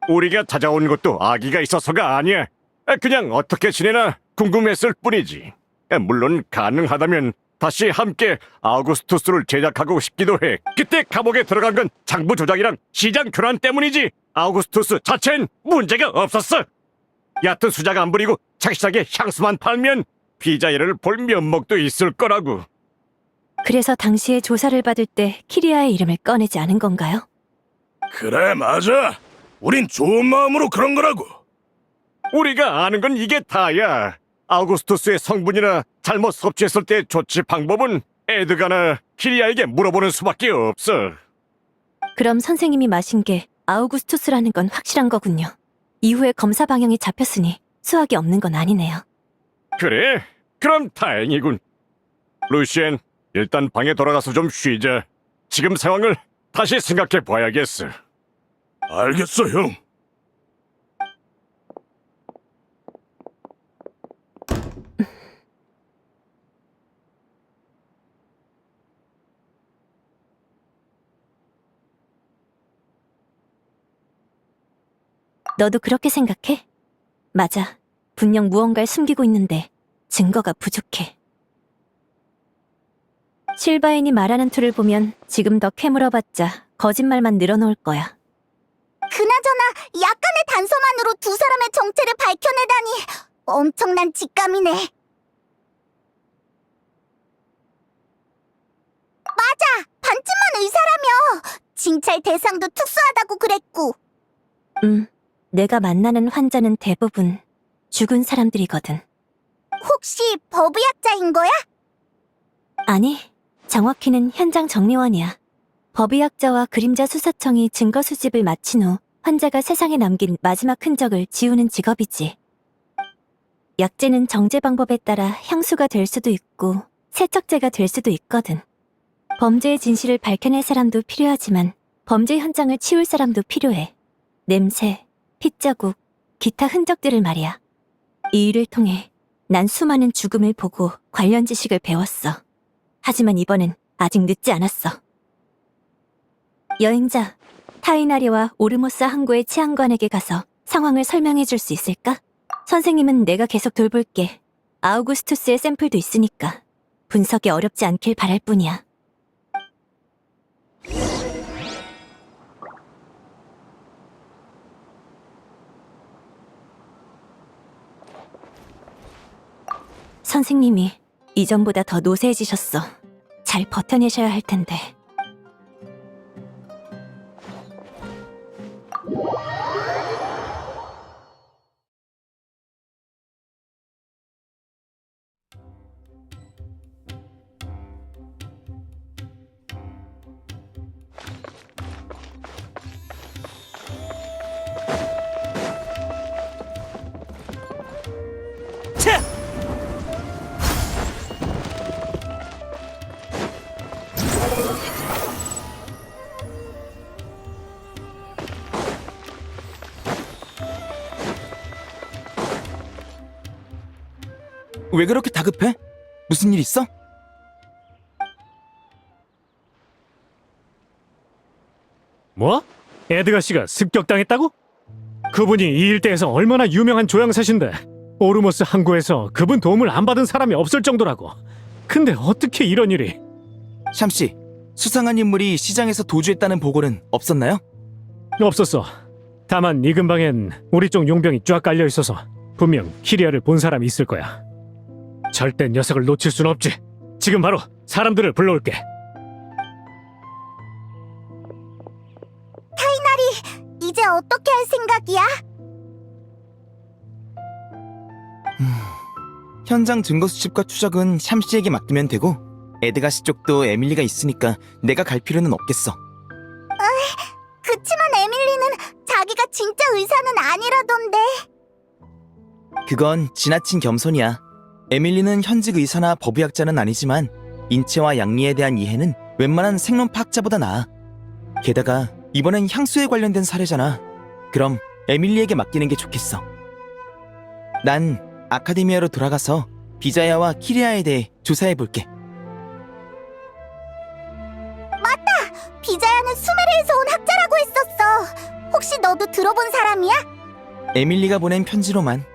Speaker 4: 우리가 찾아온 것도 아기가 있어서가 아니야. 그냥 어떻게 지내나 궁금했을 뿐이지. 물론 가능하다면 다시 함께 아우구스투스를 제작하고 싶기도 해. 그때 감옥에 들어간 건 장부 조작이랑 시장 교란 때문이지 아우구스투스 자체는 문제가 없었어. 얕은 수작 안 부리고 착실하게 향수만 팔면 비자이를 볼 면목도 있을 거라고.
Speaker 5: 그래서 당시에 조사를 받을 때 키리아의 이름을 꺼내지 않은 건가요?
Speaker 7: 그래, 맞아. 우린 좋은 마음으로 그런 거라고.
Speaker 4: 우리가 아는 건 이게 다야. 아우구스투스의 성분이나 잘못 섭취했을 때 조치 방법은 에드가나 키리아에게 물어보는 수밖에 없어.
Speaker 5: 그럼 선생님이 마신 게 아우구스투스라는 건 확실한 거군요. 이후에 검사 방향이 잡혔으니 수학이 없는 건 아니네요.
Speaker 4: 그래? 그럼 다행이군. 루시엔, 일단 방에 돌아가서 좀 쉬자. 지금 상황을 다시 생각해 봐야겠어.
Speaker 7: 알겠어, 형.
Speaker 5: 너도 그렇게 생각해? 맞아. 분명 무언가를 숨기고 있는데 증거가 부족해. 실바인이 말하는 투를 보면 지금 더 캐물어봤자 거짓말만 늘어놓을 거야.
Speaker 3: 그나저나 약간의 단서만으로 두 사람의 정체를 밝혀내다니 엄청난 직감이네. 맞아! 반쯤만 의사라며! 징찰 대상도 특수하다고 그랬고.
Speaker 5: 내가 만나는 환자는 대부분 죽은 사람들이거든.
Speaker 3: 혹시 법의학자인 거야?
Speaker 5: 아니, 정확히는 현장 정리원이야. 법의학자와 그림자 수사청이 증거 수집을 마친 후 환자가 세상에 남긴 마지막 흔적을 지우는 직업이지. 약재는 정제 방법에 따라 향수가 될 수도 있고 세척제가 될 수도 있거든. 범죄의 진실을 밝혀낼 사람도 필요하지만 범죄 현장을 치울 사람도 필요해. 냄새, 핏자국, 기타 흔적들을 말이야. 이 일을 통해 난 수많은 죽음을 보고 관련 지식을 배웠어. 하지만 이번엔 아직 늦지 않았어. 여행자, 타이나리와 오르모스 항구의 치안관에게 가서 상황을 설명해 줄 수 있을까? 선생님은 내가 계속 돌볼게. 아우구스투스의 샘플도 있으니까 분석이 어렵지 않길 바랄 뿐이야. 선생님이 이전보다 더 노쇠해지셨어. 잘 버텨내셔야 할 텐데.
Speaker 1: 왜 그렇게 다급해? 무슨 일 있어?
Speaker 2: 뭐? 에드가 씨가 습격당했다고? 그분이 이 일대에서 얼마나 유명한 조향사신데 오르모스 항구에서 그분 도움을 안 받은 사람이 없을 정도라고. 근데 어떻게 이런 일이?
Speaker 1: 샴씨, 수상한 인물이 시장에서 도주했다는 보고는 없었나요?
Speaker 2: 없었어. 다만 이 근방엔 우리 쪽 용병이 쫙 깔려 있어서 분명 키리아를 본 사람이 있을 거야. 절대 녀석을 놓칠 순 없지. 지금 바로 사람들을 불러올게.
Speaker 3: 이제 어떻게 할 생각이야?
Speaker 1: 현장 증거 수집과 추적은 샴씨에게 맡기면 되고 에드가 씨 쪽도 에밀리가 있으니까 내가 갈 필요는 없겠어.
Speaker 3: 그치만 에밀리는 자기가 진짜 의사는 아니라던데.
Speaker 1: 그건 지나친 겸손이야. 에밀리는 현직 의사나 법의학자는 아니지만 인체와 양리에 대한 이해는 웬만한 생론파학자보다 나아. 게다가 이번엔 향수에 관련된 사례잖아. 그럼 에밀리에게 맡기는 게 좋겠어. 난 아카데미아로 돌아가서 비자야와 키리아에 대해 조사해볼게.
Speaker 3: 비자야는 수메르에서 온 학자라고 했었어. 혹시 너도 들어본 사람이야?
Speaker 1: 에밀리가 보낸 편지로만.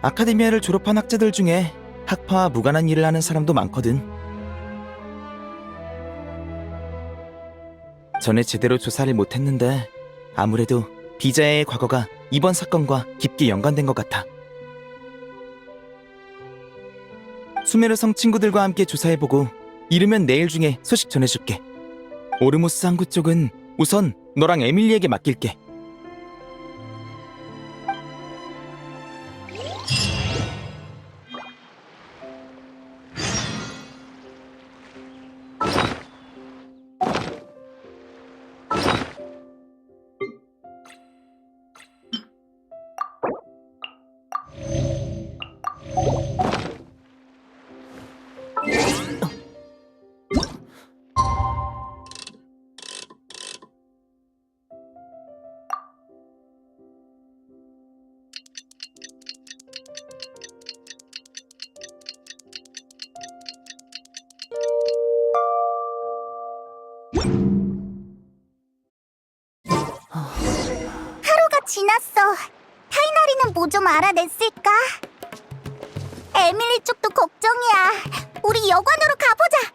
Speaker 1: 아카데미아를 졸업한 학자들 중에 학파와 무관한 일을 하는 사람도 많거든. 전에 제대로 조사를 못했는데 아무래도 비자야의 과거가 이번 사건과 깊게 연관된 것 같아. 수메르성 친구들과 함께 조사해보고 이르면 내일 중에 소식 전해줄게. 오르모스 항구 쪽은 우선 너랑 에밀리에게 맡길게.
Speaker 3: 지났어. 타이나리는 뭐 좀 알아냈을까? 에밀리 쪽도 걱정이야. 우리 여관으로 가보자.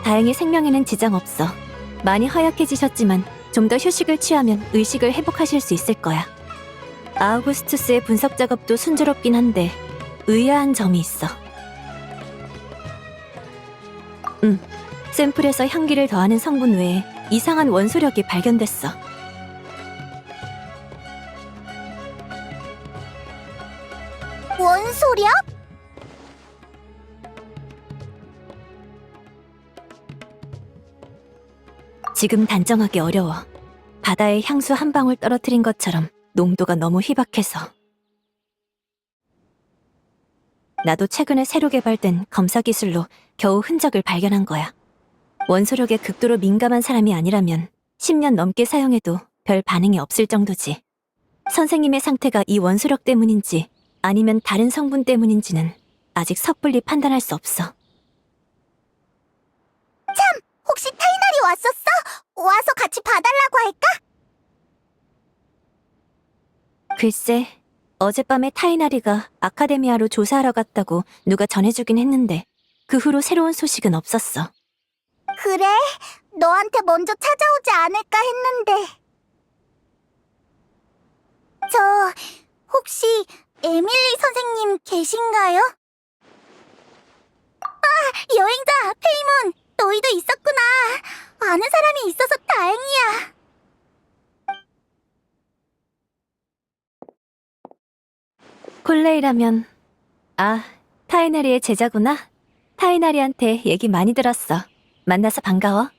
Speaker 5: 다행히 생명에는 지장 없어. 많이 허약해지셨지만 좀 더 휴식을 취하면 의식을 회복하실 수 있을 거야. 아우구스투스의 분석 작업도 순조롭긴 한데 의아한 점이 있어. 샘플에서 향기를 더하는 성분 외에 이상한 원소력이 발견됐어.
Speaker 3: 원소력?
Speaker 5: 지금 단정하기 어려워. 바다에 향수 한 방울 떨어뜨린 것처럼 농도가 너무 희박해서. 나도 최근에 새로 개발된 검사 기술로 겨우 흔적을 발견한 거야. 원소력에 극도로 민감한 사람이 아니라면 10년 넘게 사용해도 별 반응이 없을 정도지. 선생님의 상태가 이 원소력 때문인지 아니면 다른 성분 때문인지는 아직 섣불리 판단할 수 없어.
Speaker 3: 혹시 타이나리 왔었어? 와서 같이 봐달라고 할까?
Speaker 5: 글쎄, 어젯밤에 타이나리가 아카데미아로 조사하러 갔다고 누가 전해주긴 했는데 그 후로 새로운 소식은 없었어.
Speaker 3: 그래? 너한테 먼저 찾아오지 않을까 했는데. 혹시 에밀리 선생님 계신가요? 아, 여행자 페이몬, 너희도 있었구나. 아는 사람이 있어서 다행이야.
Speaker 5: 콜레이라면... 아, 타이나리의 제자구나. 타이나리한테 얘기 많이 들었어. 만나서 반가워.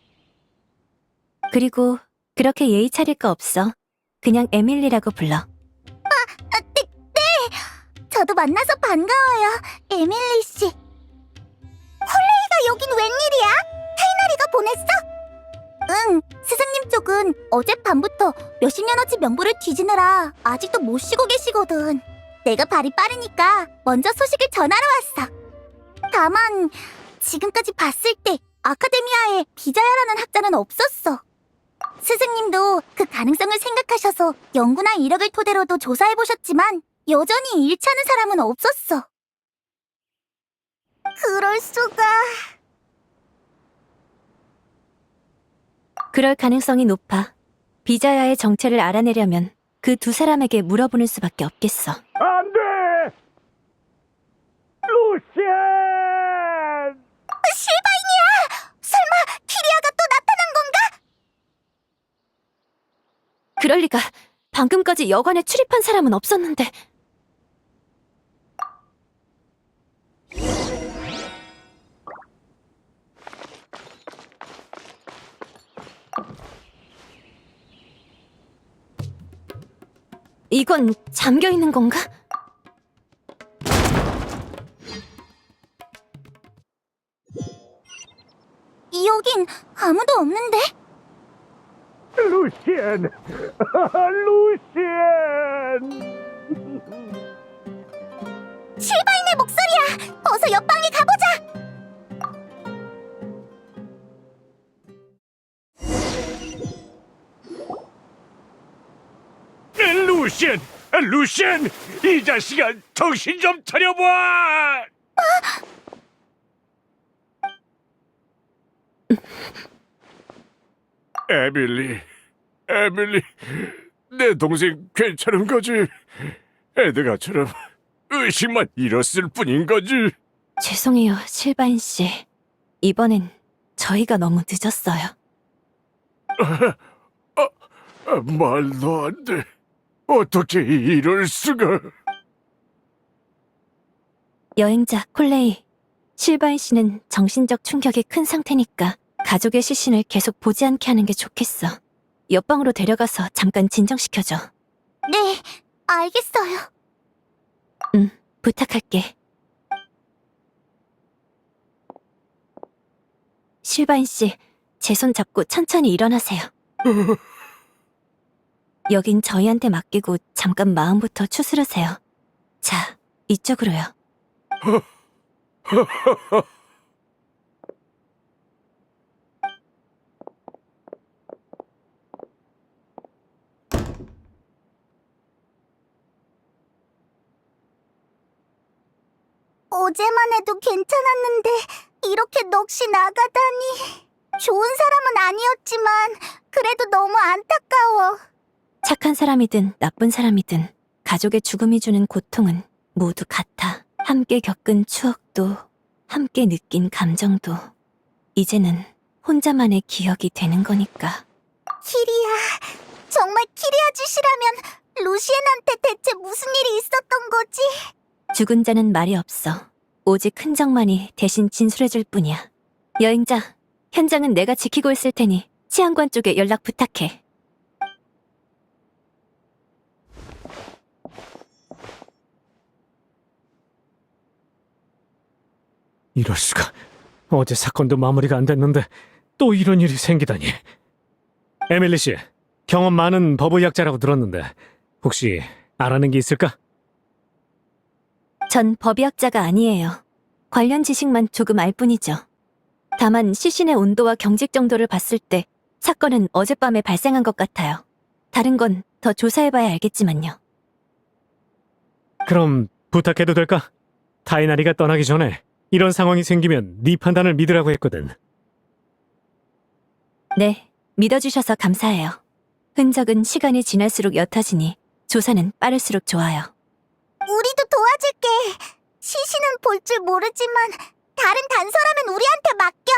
Speaker 5: 그리고 그렇게 예의 차릴 거 없어. 그냥 에밀리라고 불러.
Speaker 3: 네. 저도 만나서 반가워요, 에밀리 씨. 콜레이가 여긴 웬일이야? 타이나리가 보냈어? 응, 스승님 쪽은 어젯밤부터 몇십 년어치 명부를 뒤지느라 아직도 못 쉬고 계시거든. 내가 발이 빠르니까 먼저 소식을 전하러 왔어. 다만 지금까지 봤을 때 아카데미아에 비자야라는 학자는 없었어. 스승님도 그 가능성을 생각하셔서 연구나 이력을 토대로도 조사해보셨지만 여전히 일치하는 사람은 없었어. 그럴 수가...
Speaker 5: 그럴 가능성이 높아. 비자야의 정체를 알아내려면 그 두 사람에게 물어보는 수밖에 없겠어.
Speaker 4: 안 돼! 루시안!
Speaker 3: 실바인이야! 설마 키리아가 또 나타난 건가?
Speaker 5: 그럴 리가. 방금까지 여관에 출입한 사람은 없었는데. 이건 잠겨 있는 건가?
Speaker 3: 여긴 아무도 없는데?
Speaker 4: 루시안! 루시안!
Speaker 3: 실바인의 목소리야! 어서 옆방에 가보자!
Speaker 4: 루시안! 루시안! 이 자식아, 정신 좀 차려봐! 에밀리, 내 동생 괜찮은 거지? 에드가처럼 의식만 잃었을 뿐인 거지.
Speaker 5: 죄송해요, 실바인 씨. 이번엔 저희가 너무 늦었어요.
Speaker 4: 말도 안 돼. 어떻게 이럴 수가?
Speaker 5: 여행자 콜레이, 실바인 씨는 정신적 충격이 큰 상태니까 가족의 시신을 계속 보지 않게 하는 게 좋겠어. 옆방으로 데려가서 잠깐 진정시켜줘.
Speaker 3: 네, 알겠어요.
Speaker 5: 부탁할게. 실바인 씨, 제 손 잡고 천천히 일어나세요. 여긴 저희한테 맡기고 잠깐 마음부터 추스르세요. 자, 이쪽으로요.
Speaker 3: 어제만 해도 괜찮았는데 이렇게 넋이 나가다니. 좋은 사람은 아니었지만 그래도 너무 안타까워.
Speaker 5: 착한 사람이든 나쁜 사람이든 가족의 죽음이 주는 고통은 모두 같아. 함께 겪은 추억도, 함께 느낀 감정도 이제는 혼자만의 기억이 되는 거니까.
Speaker 3: 키리야, 정말 키리아 짓이라면 루시엔한테 대체 무슨 일이 있었던 거지?
Speaker 5: 죽은 자는 말이 없어. 오직 흔적만이 대신 진술해줄 뿐이야. 여행자, 현장은 내가 지키고 있을 테니 치안관 쪽에 연락 부탁해.
Speaker 2: 이럴 수가. 어제 사건도 마무리가 안 됐는데 또 이런 일이 생기다니. 에밀리 씨, 경험 많은 법의학자라고 들었는데 혹시 알아낸 게 있을까?
Speaker 5: 전 법의학자가 아니에요. 관련 지식만 조금 알 뿐이죠. 다만 시신의 온도와 경직 정도를 봤을 때 사건은 어젯밤에 발생한 것 같아요. 다른 건 더 조사해봐야 알겠지만요.
Speaker 2: 그럼 부탁해도 될까? 타이나리가 떠나기 전에 이런 상황이 생기면 네 판단을 믿으라고 했거든.
Speaker 5: 네, 믿어주셔서 감사해요. 흔적은 시간이 지날수록 옅어지니 조사는 빠를수록 좋아요.
Speaker 3: 우리도 도와줄게. 시신은 볼 줄 모르지만 다른 단서라면 우리한테 맡겨.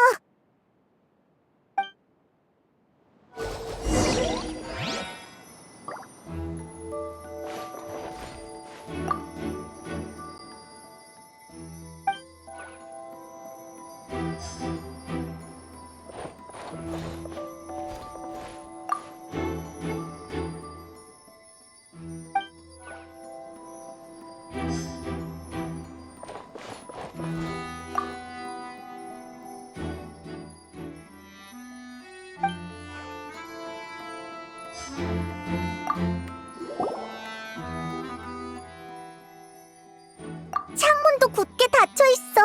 Speaker 3: 창문도 굳게 닫혀 있어.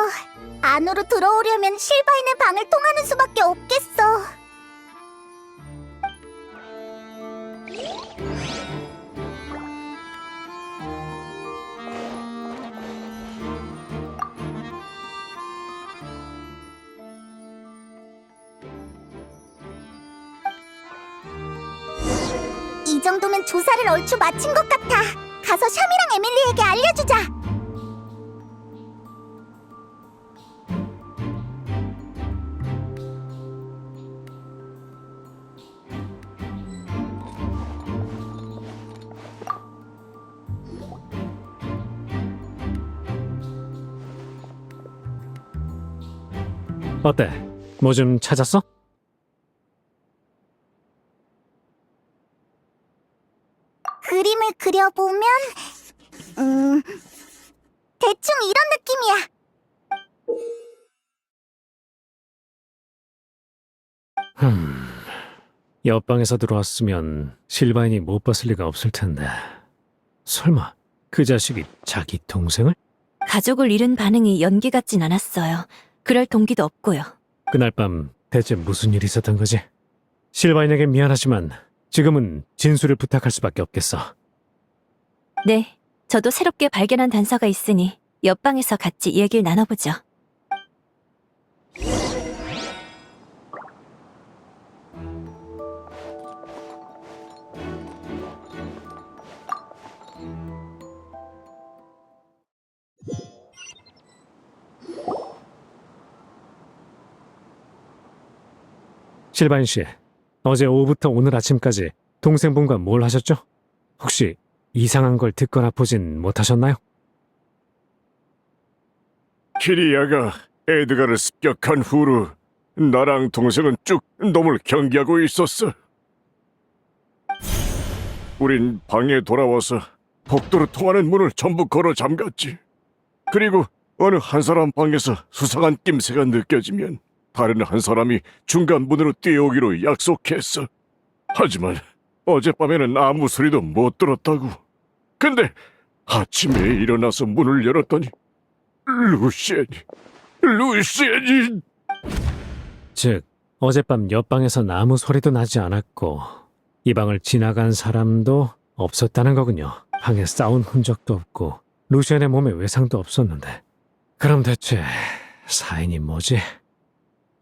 Speaker 3: 안으로 들어오려면 실바인의 방을 통하는 수밖에 없겠어. 이 정도면 조사를 얼추 마친 것 같아. 가서 샴이랑 에밀리에게 알려주자.
Speaker 2: 어때? 뭐 좀 찾았어?
Speaker 3: 그림을 그려보면 대충 이런 느낌이야.
Speaker 2: 옆방에서 들어왔으면 실바인이 못 봤을 리가 없을 텐데. 설마 그 자식이 자기 동생을?
Speaker 5: 가족을 잃은 반응이 연기 같진 않았어요. 그럴 동기도 없고요.
Speaker 2: 그날 밤 대체 무슨 일이 있었던 거지? 실바인에게 미안하지만 지금은 진술을 부탁할 수밖에 없겠어.
Speaker 5: 네, 저도 새롭게 발견한 단서가 있으니 옆방에서 같이 얘기를 나눠보죠.
Speaker 2: 실바인 씨, 어제 오후부터 오늘 아침까지 동생분과 뭘 하셨죠? 혹시 이상한 걸 듣거나 보진 못하셨나요?
Speaker 4: 키리아가 에드가를 습격한 후로 나랑 동생은 쭉 놈을 경계하고 있었어. 우린 방에 돌아와서 복도로 통하는 문을 전부 걸어 잠갔지. 그리고 어느 한 사람 방에서 수상한 낌새가 느껴지면 다른 한 사람이 중간 문으로 뛰어오기로 약속했어. 하지만 어젯밤에는 아무 소리도 못 들었다고. 근데 아침에 일어나서 문을 열었더니 루시엔이
Speaker 2: 즉, 어젯밤 옆방에서 아무 소리도 나지 않았고 이 방을 지나간 사람도 없었다는 거군요. 방에 싸운 흔적도 없고 루시안의 몸에 외상도 없었는데 그럼 대체 사인이 뭐지?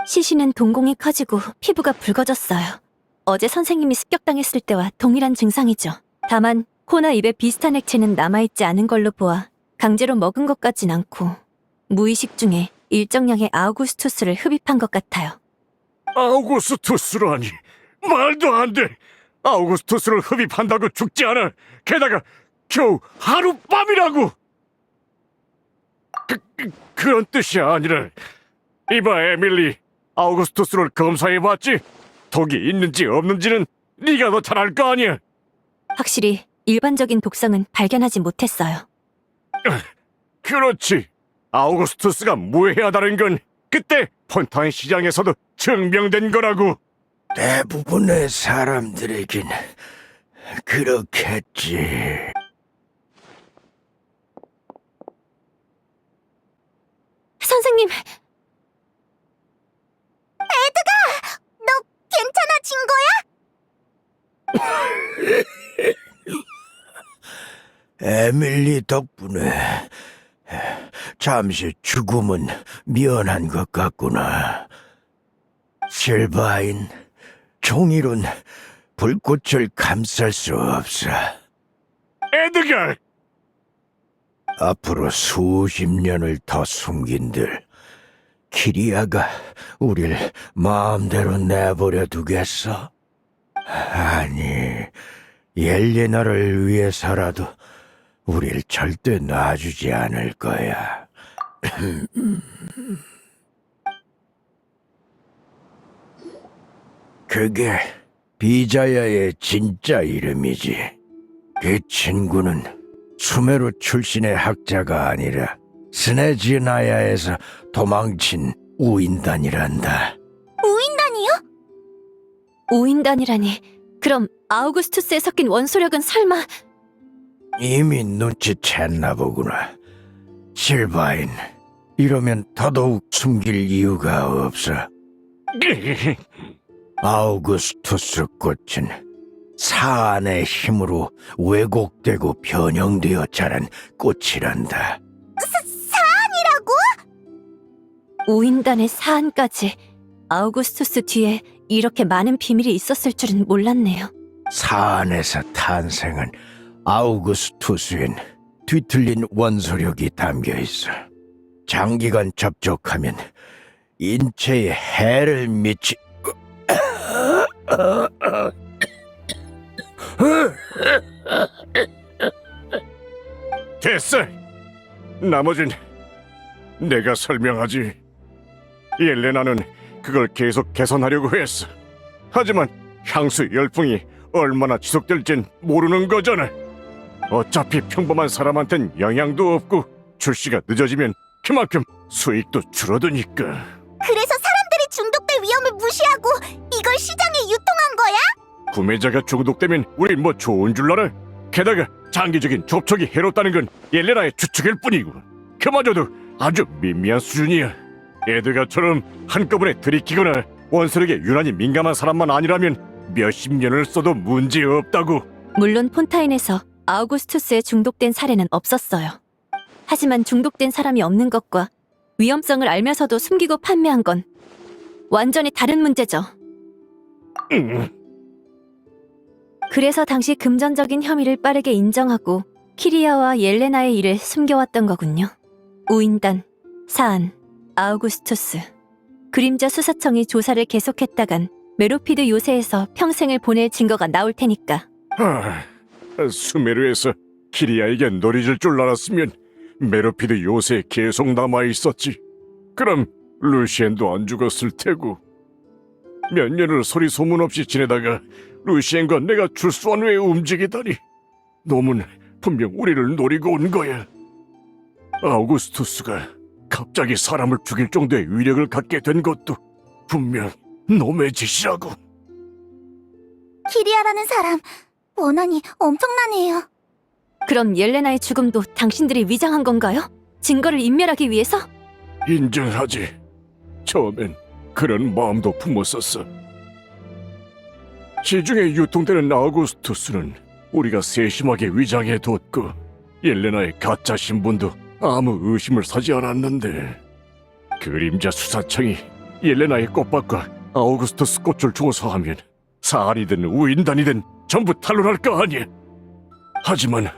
Speaker 5: 시신은 동공이 커지고 피부가 붉어졌어요. 어제 선생님이 습격당했을 때와 동일한 증상이죠. 다만 코나 입에 비슷한 액체는 남아있지 않은 걸로 보아 강제로 먹은 것 같진 않고 무의식 중에 일정량의 아우구스투스를 흡입한 것 같아요.
Speaker 4: 아우구스투스라니 말도 안 돼. 아우구스투스를 흡입한다고 죽지 않아. 게다가 겨우 하룻밤이라고. 그런 뜻이 아니라 이봐 에밀리, 아우구스투스를 검사해봤지? 독이 있는지 없는지는 네가 더 잘 알 거 아니야.
Speaker 5: 확실히 일반적인 독성은 발견하지 못했어요.
Speaker 4: 그렇지. 아우구스투스가 무해하다는 건 그때 폰타인 시장에서도 증명된 거라고.
Speaker 6: 대부분의 사람들에겐 그렇겠지.
Speaker 5: 선생님,
Speaker 3: 너 괜찮아진 거야?
Speaker 6: 에밀리 덕분에 잠시 죽음은 면한 것 같구나. 실바인, 종일은 불꽃을 감쌀 수 없어.
Speaker 4: 에드가!
Speaker 6: 앞으로 수십 년을 더 숨긴들 키리아가 우릴 마음대로 내버려 두겠어? 아니, 옐레나를 위해서라도 우릴 절대 놔주지 않을 거야. 그게 비자야의 진짜 이름이지. 그 친구는 수메르 출신의 학자가 아니라 스네지나야에서 도망친 우인단이란다.
Speaker 3: 우인단이요?
Speaker 5: 오인단이라니. 그럼 아우구스투스에 섞인 원소력은 설마...
Speaker 6: 이미 눈치챘나 보구나. 실바인, 이러면 더더욱 숨길 이유가 없어. 아우구스투스 꽃은 사안의 힘으로 왜곡되고 변형되어 자란 꽃이란다.
Speaker 3: 사안이라고?
Speaker 5: 오인단의 사안까지 아우구스투스 뒤에 이렇게 많은 비밀이 있었을 줄은 몰랐네요.
Speaker 6: 사안에서 탄생한 아우구스투스엔 뒤틀린 원소력이 담겨 있어. 장기간 접촉하면 인체에 해를 미치...
Speaker 4: 됐어. 나머진 내가 설명하지. 옐레나는 그걸 계속 개선하려고 했어. 하지만 향수 열풍이 얼마나 지속될진 모르는 거잖아. 어차피 평범한 사람한텐 영향도 없고 출시가 늦어지면 그만큼 수익도 줄어드니까.
Speaker 3: 그래서 사람들이 중독될 위험을 무시하고 이걸 시장에 유통한 거야?
Speaker 4: 구매자가 중독되면 우린 뭐 좋은 줄 알아? 게다가 장기적인 접촉이 해롭다는 건 옐레나의 추측일 뿐이고 그마저도 아주 미미한 수준이야. 에드가처럼 한꺼번에 들이키거나 원소력에 유난히 민감한 사람만 아니라면 몇십 년을 써도 문제없다고.
Speaker 5: 물론 폰타인에서 아우구스투스에 중독된 사례는 없었어요. 하지만 중독된 사람이 없는 것과 위험성을 알면서도 숨기고 판매한 건 완전히 다른 문제죠. 그래서 당시 금전적인 혐의를 빠르게 인정하고 키리아와 옐레나의 일을 숨겨왔던 거군요. 우인단, 사안, 아우구스투스. 그림자 수사청이 조사를 계속했다간 메로피드 요새에서 평생을 보낼 증거가 나올 테니까.
Speaker 4: 수메르에서 키리아에게 노리질 줄 알았으면 메로피드 요새에 계속 남아있었지. 그럼 루시엔도 안 죽었을 테고. 몇 년을 소리 소문 없이 지내다가 루시엔과 내가 출소한 후에 움직이다니. 놈은 분명 우리를 노리고 온 거야. 아우구스투스가 갑자기 사람을 죽일 정도의 위력을 갖게 된 것도 분명 놈의 짓이라고.
Speaker 3: 키리아라는 사람 원한이 엄청나네요.
Speaker 5: 그럼 옐레나의 죽음도 당신들이 위장한 건가요? 증거를 인멸하기 위해서?
Speaker 4: 인정하지. 처음엔 그런 마음도 품었었어. 시중에 유통되는 아우구스투스는 우리가 세심하게 위장해뒀고 옐레나의 가짜 신분도 아무 의심을 사지 않았는데 그림자 수사청이 옐레나의 꽃밭과 아우구스투스 꽃을 조사하면 사안이든 우인단이든 전부 탄로날 거 아니야. 하지만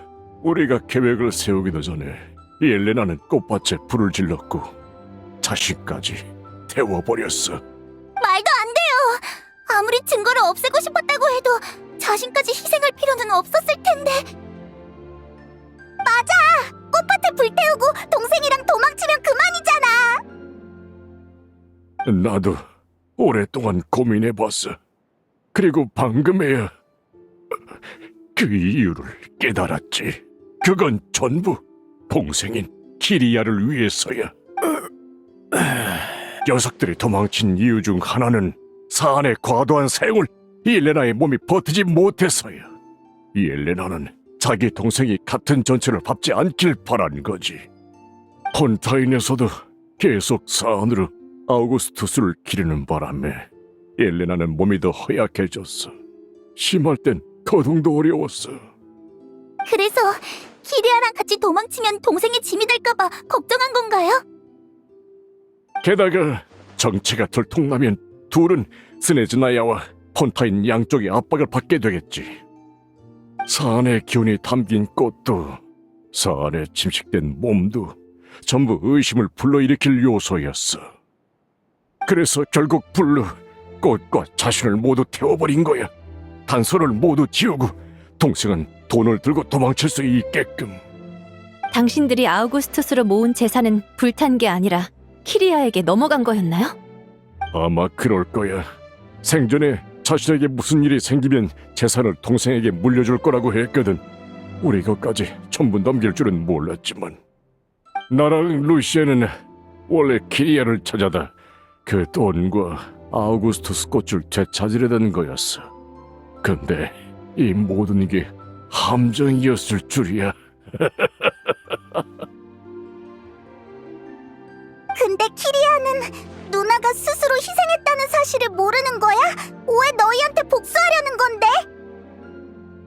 Speaker 4: 우리가 계획을 세우기도 전에 옐레나는 꽃밭에 불을 질렀고 자신까지 태워버렸어.
Speaker 3: 말도 안 돼요. 아무리 증거를 없애고 싶었다고 해도 자신까지 희생할 필요는 없었을 텐데. 맞아! 꽃밭을 불태우고 동생이랑 도망치면 그만이잖아.
Speaker 4: 나도 오랫동안 고민해봤어. 그리고 방금에야 그 이유를 깨달았지. 그건 전부 동생인 키리아를 위해서야. 녀석들이 도망친 이유 중 하나는 사안의 과도한 사용을 옐레나의 몸이 버티지 못해서야. 옐레나는 자기 동생이 같은 전체를 밟지 않길 바란 거지. 폰타인에서도 계속 사안으로 아우구스투스를 기르는 바람에 옐레나는 몸이 더 허약해졌어. 심할 땐 거동도 어려웠어.
Speaker 3: 그래서 키리아랑 같이 도망치면 동생의 짐이 될까봐 걱정한 건가요?
Speaker 4: 게다가 정체가 들통나면 둘은 스네즈나야와 폰타인 양쪽의 압박을 받게 되겠지. 사안의 기운이 담긴 꽃도 사안에 침식된 몸도 전부 의심을 불러일으킬 요소였어. 그래서 결국 불로 꽃과 자신을 모두 태워버린 거야. 단서를 모두 지우고 동생은 돈을 들고 도망칠 수 있게끔.
Speaker 5: 당신들이 아우구스투스로 모은 재산은 불탄 게 아니라 키리아에게 넘어간 거였나요?
Speaker 4: 아마 그럴 거야. 생전에 자신에게 무슨 일이 생기면 재산을 동생에게 물려줄 거라고 했거든. 우리 것까지 전부 넘길 줄은 몰랐지만 나랑 루시에는 원래 키리아를 찾아다 그 돈과 아우구스투스 꽃을 되찾으려던 거였어. 근데 이 모든 게 함정이었을 줄이야.
Speaker 3: 근데 키리아는 누나가 스스로 희생했다는 사실을 모르는 거야? 왜 너희한테 복수하려는 건데?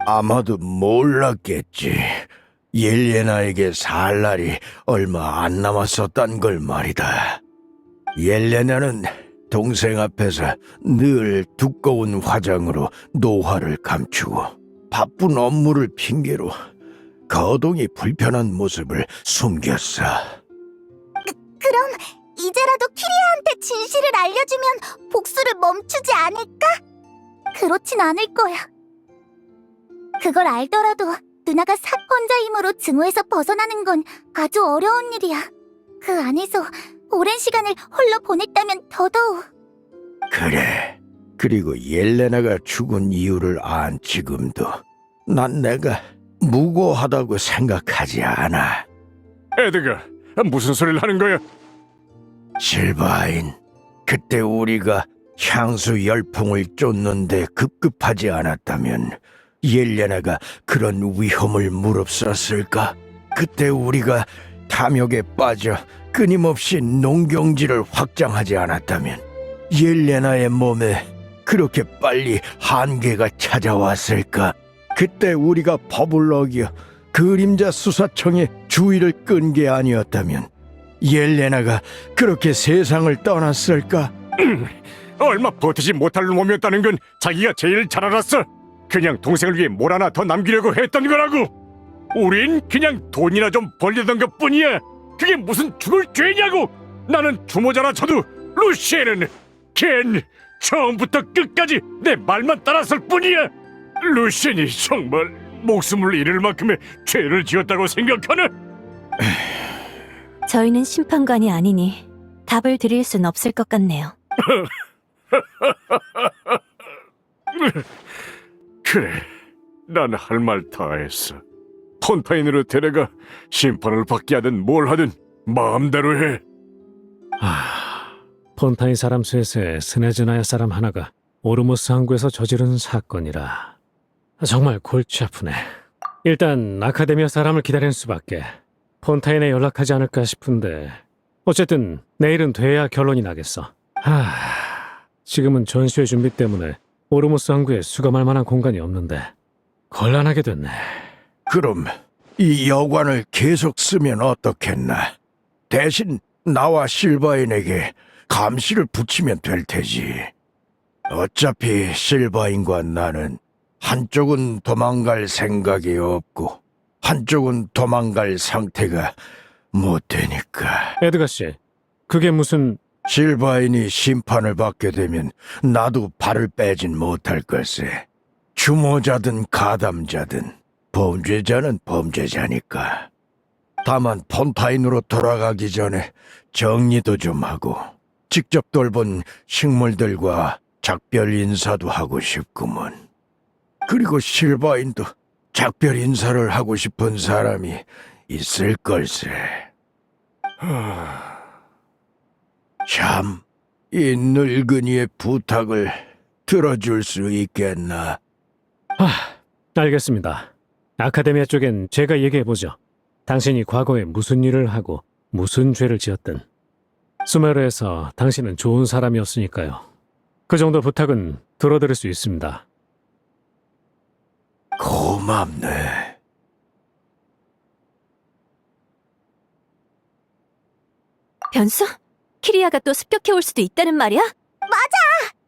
Speaker 6: 아마도 몰랐겠지. 옐레나에게 살 날이 얼마 안 남았었단 걸 말이다. 옐레나는 동생 앞에서 늘 두꺼운 화장으로 노화를 감추고 바쁜 업무를 핑계로 거동이 불편한 모습을 숨겼어.
Speaker 3: 그럼 이제라도 키리아한테 진실을 알려주면 복수를 멈추지 않을까? 그렇진 않을 거야. 그걸 알더라도 누나가 사건자 힘으로 증오에서 벗어나는 건 아주 어려운 일이야. 그 안에서 오랜 시간을 홀로 보냈다면 더더욱.
Speaker 6: 그래. 그리고 옐레나가 죽은 이유를 안 지금도 난 내가 무고하다고 생각하지 않아.
Speaker 4: 에드가 무슨 소리를 하는 거야?
Speaker 6: 실바인, 그때 우리가 향수 열풍을 쫓는데 급급하지 않았다면 옐레나가 그런 위험을 무릅쓰었을까? 그때 우리가 탐욕에 빠져 끊임없이 농경지를 확장하지 않았다면 옐레나의 몸에 그렇게 빨리 한계가 찾아왔을까? 그때 우리가 법을 어겨 그림자 수사청의 주의를 끈 게 아니었다면 옐레나가 그렇게 세상을 떠났을까?
Speaker 4: 얼마 버티지 못할 놈이었다는 건 자기가 제일 잘 알았어. 그냥 동생을 위해 뭘 하나 더 남기려고 했던 거라고. 우린 그냥 돈이나 좀 벌려던 것뿐이야. 그게 무슨 죽을 죄냐고. 나는 주모자라 쳐도 루시에는 걘 처음부터 끝까지 내 말만 따랐을 뿐이야. 루시엔이 정말 목숨을 잃을 만큼의 죄를 지었다고 생각하나?
Speaker 5: 저희는 심판관이 아니니 답을 드릴 순 없을 것 같네요.
Speaker 4: 그래, 난 할 말 다 했어. 폰타인으로 데려가 심판을 받게 하든 뭘 하든 마음대로 해.
Speaker 2: 폰타인 사람 셋에 스네즈나야 사람 하나가 오르모스 항구에서 저지른 사건이라 정말 골치 아프네. 일단 아카데미아 사람을 기다리는 수밖에. 폰타인에 연락하지 않을까 싶은데 어쨌든 내일은 돼야 결론이 나겠어. 지금은 전시회 준비 때문에 오르모스 항구에 수감할 만한 공간이 없는데 곤란하게 됐네.
Speaker 6: 그럼 이 여관을 계속 쓰면 어떻겠나? 대신 나와 실바인에게 감시를 붙이면 될 테지. 어차피 실바인과 나는 한쪽은 도망갈 생각이 없고 한쪽은 도망갈 상태가 못 되니까.
Speaker 2: 에드가 씨, 그게 무슨...
Speaker 6: 실바인이 심판을 받게 되면 나도 발을 빼진 못할 걸세. 주모자든 가담자든 범죄자는 범죄자니까. 다만 폰타인으로 돌아가기 전에 정리도 좀 하고 직접 돌본 식물들과 작별 인사도 하고 싶구먼. 그리고 실바인도 작별 인사를 하고 싶은 사람이 있을 걸세. 참, 이 늙은이의 부탁을 들어줄 수 있겠나?
Speaker 2: 알겠습니다. 아카데미아 쪽엔 제가 얘기해보죠. 당신이 과거에 무슨 일을 하고 무슨 죄를 지었든 수메르에서 당신은 좋은 사람이었으니까요. 그 정도 부탁은 들어드릴 수 있습니다.
Speaker 6: 고맙네.
Speaker 5: 변수? 키리아가 또 습격해올 수도 있다는 말이야?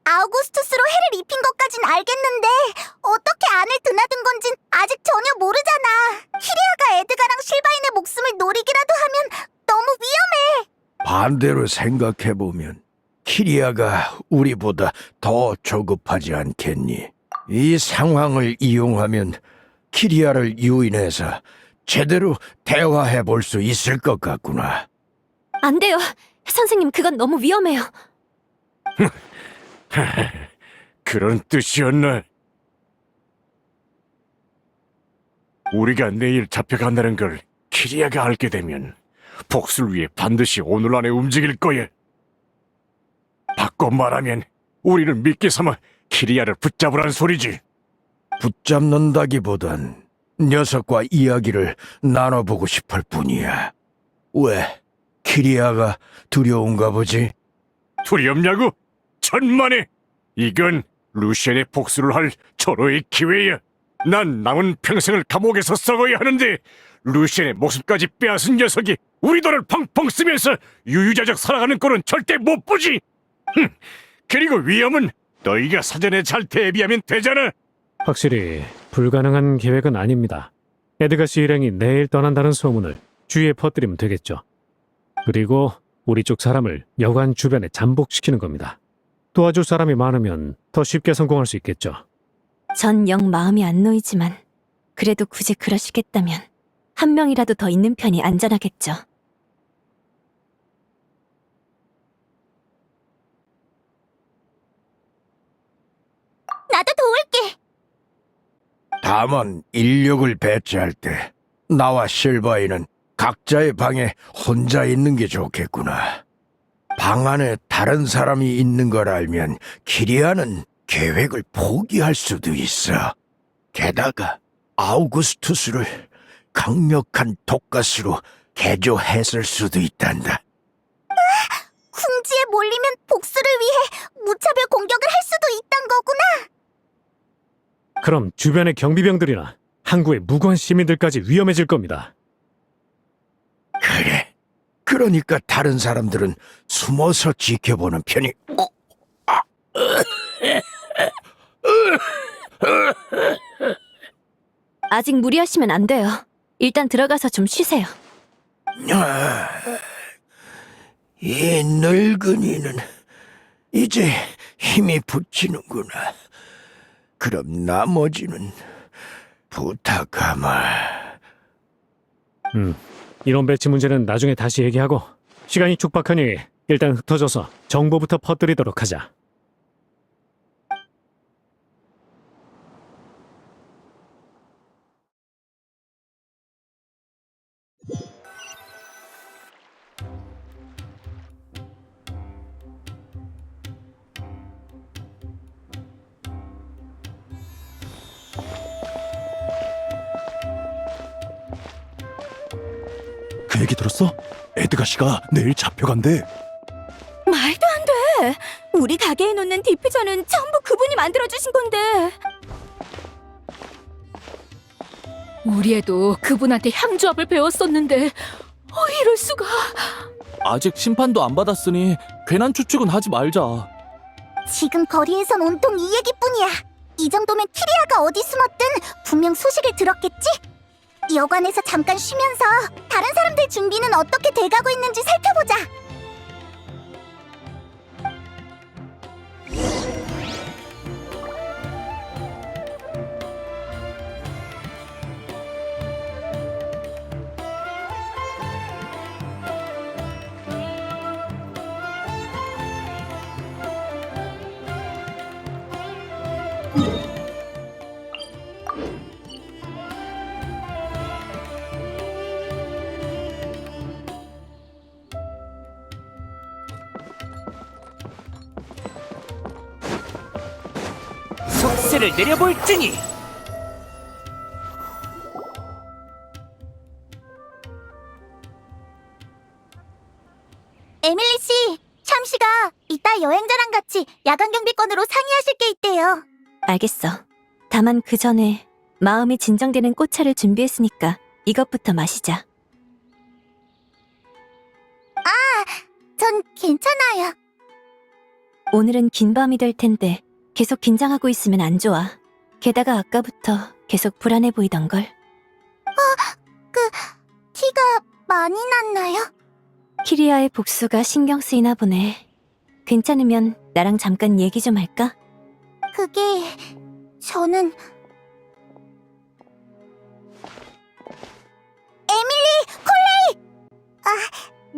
Speaker 3: 아우구스투스로 해를 입힌 것까진 알겠는데 어떻게 안을 드나든 건진 아직 전혀 모르잖아. 키리아가 에드가랑 실바인의 목숨을 노리기라도 하면 너무 위험해.
Speaker 6: 반대로 생각해보면 키리아가 우리보다 더 조급하지 않겠니? 이 상황을 이용하면 키리아를 유인해서 제대로 대화해볼 수 있을 것 같구나.
Speaker 5: 안 돼요. 선생님, 그건 너무 위험해요.
Speaker 4: 그런 뜻이었나? 우리가 내일 잡혀간다는 걸 키리아가 알게 되면 복수를 위해 반드시 오늘 안에 움직일 거야. 바꿔 말하면 우리를 미끼 삼아 키리아를 붙잡으란 소리지.
Speaker 6: 붙잡는다기보단 녀석과 이야기를 나눠보고 싶을 뿐이야. 왜? 키리아가 두려운가 보지?
Speaker 4: 두렵냐고? 천만에! 이건 루시엔의 복수를 할 절호의 기회야. 난 남은 평생을 감옥에서 썩어야 하는데 루시엔의 목숨까지 빼앗은 녀석이 우리 돈을 펑펑 쓰면서 유유자적 살아가는 꼴은 절대 못 보지. 그리고 위험은 너희가 사전에 잘 대비하면 되잖아.
Speaker 2: 확실히 불가능한 계획은 아닙니다. 에드가 씨 일행이 내일 떠난다는 소문을 주위에 퍼뜨리면 되겠죠. 그리고 우리 쪽 사람을 여관 주변에 잠복시키는 겁니다. 도와줄 사람이 많으면 더 쉽게 성공할 수 있겠죠.
Speaker 5: 전 영 마음이 안 놓이지만 그래도 굳이 그러시겠다면 한 명이라도 더 있는 편이 안전하겠죠.
Speaker 3: 나도 도울게.
Speaker 6: 다만 인력을 배치할 때 나와 실바이는 각자의 방에 혼자 있는 게 좋겠구나. 방 안에 다른 사람이 있는 걸 알면 키리아는 계획을 포기할 수도 있어. 게다가 아우구스투스를 강력한 독가스로 개조했을 수도 있단다.
Speaker 3: 궁지에 몰리면 복수를 위해 무차별 공격을 할 수도 있단 거구나.
Speaker 2: 그럼 주변의 경비병들이나 항구의 무고한 시민들까지 위험해질 겁니다.
Speaker 6: 그래. 그러니까 다른 사람들은 숨어서 지켜보는 편이...
Speaker 5: 아직 무리하시면 안 돼요. 일단 들어가서 좀 쉬세요.
Speaker 6: 이 늙은이는 이제 힘이 붙이는구나. 그럼 나머지는 부탁하마.
Speaker 2: 인원 배치 문제는 나중에 다시 얘기하고 시간이 촉박하니 일단 흩어져서 정보부터 퍼뜨리도록 하자.
Speaker 8: 그 얘기 들었어? 에드가 씨가 내일 잡혀간대.
Speaker 5: 말도 안 돼. 우리 가게에 놓는 디퓨저는 전부 그분이 만들어주신 건데.
Speaker 9: 우리 애도 그분한테 향조합을 배웠었는데 이럴 수가.
Speaker 10: 아직 심판도 안 받았으니 괜한 추측은 하지 말자.
Speaker 3: 지금 거리에선 온통 이 얘기뿐이야. 이 정도면 키리아가 어디 숨었든 분명 소식을 들었겠지? 여관에서 잠깐 쉬면서 다른 사람들 준비는 어떻게 돼가고 있는지 살펴보자.
Speaker 1: 속세를 내려볼지니.
Speaker 3: 에밀리 씨, 참 씨가 이따 여행자랑 같이 야간 경비권으로 상의하실 게 있대요.
Speaker 5: 알겠어. 다만 그 전에 마음이 진정되는 꽃차를 준비했으니까 이것부터 마시자.
Speaker 3: 전 괜찮아요.
Speaker 5: 오늘은 긴 밤이 될 텐데 계속 긴장하고 있으면 안 좋아. 게다가 아까부터 계속 불안해 보이던걸.
Speaker 3: 티가 많이 났나요?
Speaker 5: 키리아의 복수가 신경 쓰이나 보네. 괜찮으면 나랑 잠깐 얘기 좀 할까?
Speaker 3: 그게... 저는... 에밀리! 콜레이!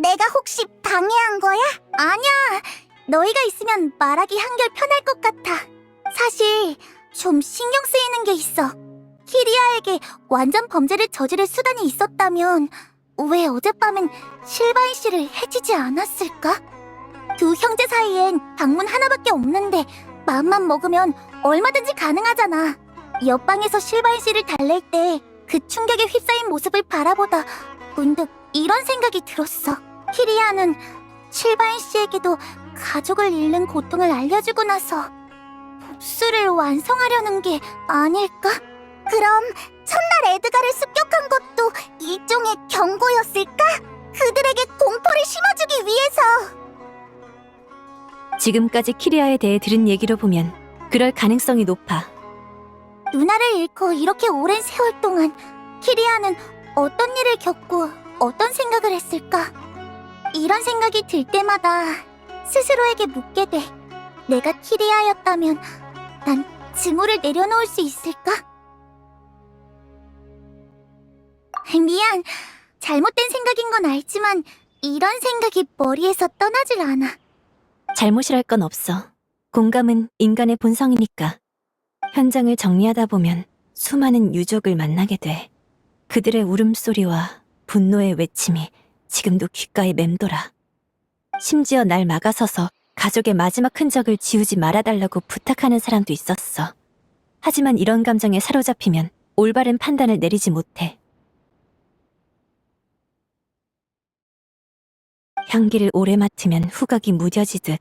Speaker 3: 내가 혹시 방해한 거야? 아니야. 너희가 있으면 말하기 한결 편할 것 같아. 사실 좀 신경 쓰이는 게 있어. 키리아에게 완전 범죄를 저지를 수단이 있었다면 왜 어젯밤엔 실바인 씨를 해치지 않았을까? 두 형제 사이엔 방문 하나밖에 없는데 마음만 먹으면 얼마든지 가능하잖아. 옆방에서 실바인 씨를 달랠 때 그 충격에 휩싸인 모습을 바라보다 문득 이런 생각이 들었어. 키리아는 실바인 씨에게도 가족을 잃는 고통을 알려주고 나서 복수를 완성하려는 게 아닐까? 그럼 첫날 에드가를 습격한 것도 일종의 경고였을까? 그들에게 공포를 심어주기 위해서.
Speaker 5: 지금까지 키리아에 대해 들은 얘기로 보면 그럴 가능성이 높아.
Speaker 3: 누나를 잃고 이렇게 오랜 세월 동안 키리아는 어떤 일을 겪고 어떤 생각을 했을까? 이런 생각이 들 때마다 스스로에게 묻게 돼. 내가 키리아였다면 난 증오를 내려놓을 수 있을까? 미안. 잘못된 생각인 건 알지만 이런 생각이 머리에서 떠나질 않아.
Speaker 5: 잘못이랄 건 없어. 공감은 인간의 본성이니까. 현장을 정리하다 보면 수많은 유족을 만나게 돼. 그들의 울음소리와 분노의 외침이 지금도 귓가에 맴돌아. 심지어 날 막아서서 가족의 마지막 흔적을 지우지 말아달라고 부탁하는 사람도 있었어. 하지만 이런 감정에 사로잡히면 올바른 판단을 내리지 못해. 향기를 오래 맡으면 후각이 무뎌지듯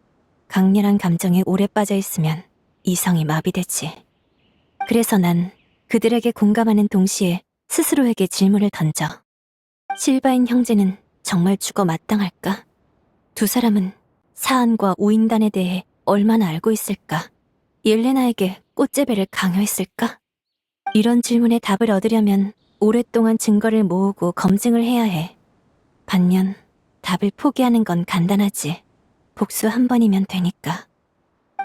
Speaker 5: 강렬한 감정에 오래 빠져있으면 이성이 마비되지. 그래서 난 그들에게 공감하는 동시에 스스로에게 질문을 던져. 실바인 형제는 정말 죽어 마땅할까? 두 사람은 사안과 우인단에 대해 얼마나 알고 있을까? 옐레나에게 꽃제배를 강요했을까? 이런 질문에 답을 얻으려면 오랫동안 증거를 모으고 검증을 해야 해. 반면 답을 포기하는 건 간단하지. 복수 한 번이면 되니까.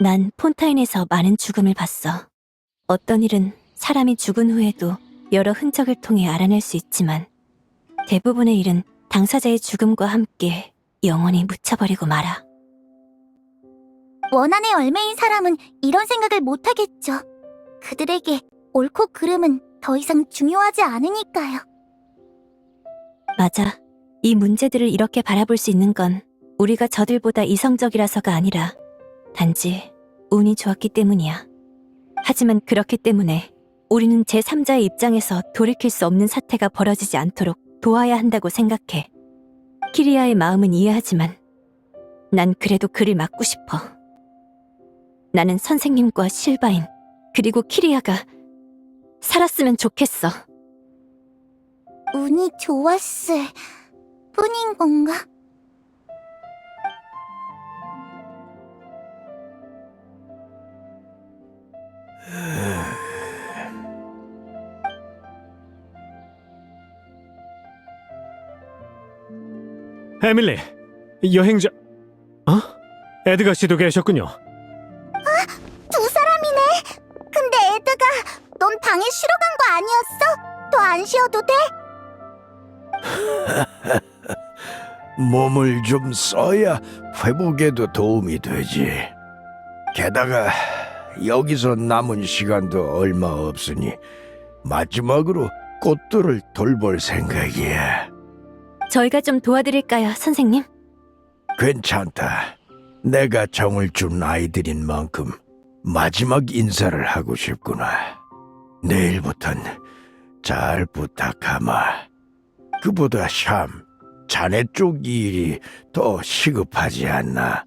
Speaker 5: 난 폰타인에서 많은 죽음을 봤어. 어떤 일은 사람이 죽은 후에도 여러 흔적을 통해 알아낼 수 있지만 대부분의 일은 당사자의 죽음과 함께 영원히 묻혀버리고 말아.
Speaker 3: 원한의 열매인 사람은 이런 생각을 못하겠죠. 그들에게 옳고 그름은 더 이상 중요하지 않으니까요.
Speaker 5: 맞아. 이 문제들을 이렇게 바라볼 수 있는 건 우리가 저들보다 이성적이라서가 아니라 단지 운이 좋았기 때문이야. 하지만 그렇기 때문에 우리는 제3자의 입장에서 돌이킬 수 없는 사태가 벌어지지 않도록 도와야 한다고 생각해. 키리아의 마음은 이해하지만 난 그래도 그를 막고 싶어. 나는 선생님과 실바인 그리고 키리아가 살았으면 좋겠어.
Speaker 3: 운이 좋았을 뿐인 건가?
Speaker 2: 에밀리, 여행자... 에드가 씨도 계셨군요.
Speaker 3: 두 사람이네. 근데 에드가 넌 방에 쉬러 간 거 아니었어? 더 안 쉬어도 돼?
Speaker 6: 몸을 좀 써야 회복에도 도움이 되지. 게다가 여기서 남은 시간도 얼마 없으니 마지막으로 꽃들을 돌볼 생각이야.
Speaker 5: 저희가 좀 도와드릴까요, 선생님?
Speaker 6: 괜찮다. 내가 정을 준 아이들인 만큼 마지막 인사를 하고 싶구나. 내일부턴 잘 부탁하마. 그보다 샴, 자네 쪽 일이 더 시급하지 않나?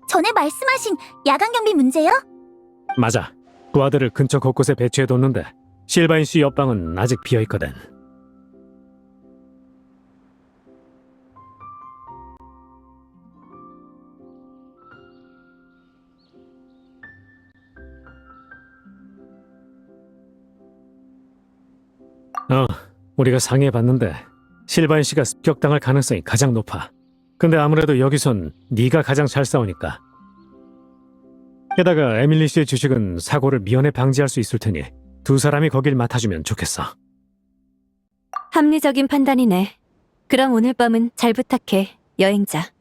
Speaker 3: 전에 말씀하신 야간 경비 문제요?
Speaker 2: 맞아. 부하들을 근처 곳곳에 배치해뒀는데 실바인 씨 옆방은 아직 비어있거든. 우리가 상의해봤는데 실바인 씨가 습격당할 가능성이 가장 높아. 근데 아무래도 여기선 네가 가장 잘 싸우니까. 게다가 에밀리 씨의 주식은 사고를 미연에 방지할 수 있을 테니 두 사람이 거길 맡아주면 좋겠어.
Speaker 5: 합리적인 판단이네. 그럼 오늘 밤은 잘 부탁해, 여행자.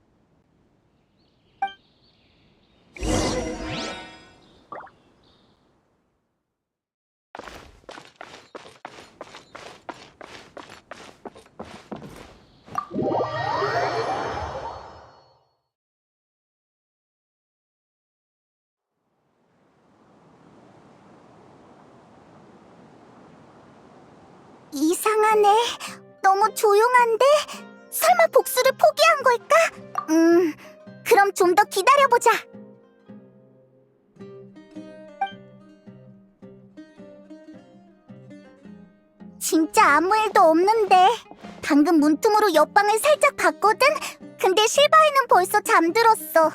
Speaker 3: 이상하네. 너무 조용한데? 설마 복수를 포기한 걸까? 그럼 좀 더 기다려보자. 진짜 아무 일도 없는데. 방금 문틈으로 옆방을 살짝 봤거든? 근데 실바인은 벌써 잠들었어.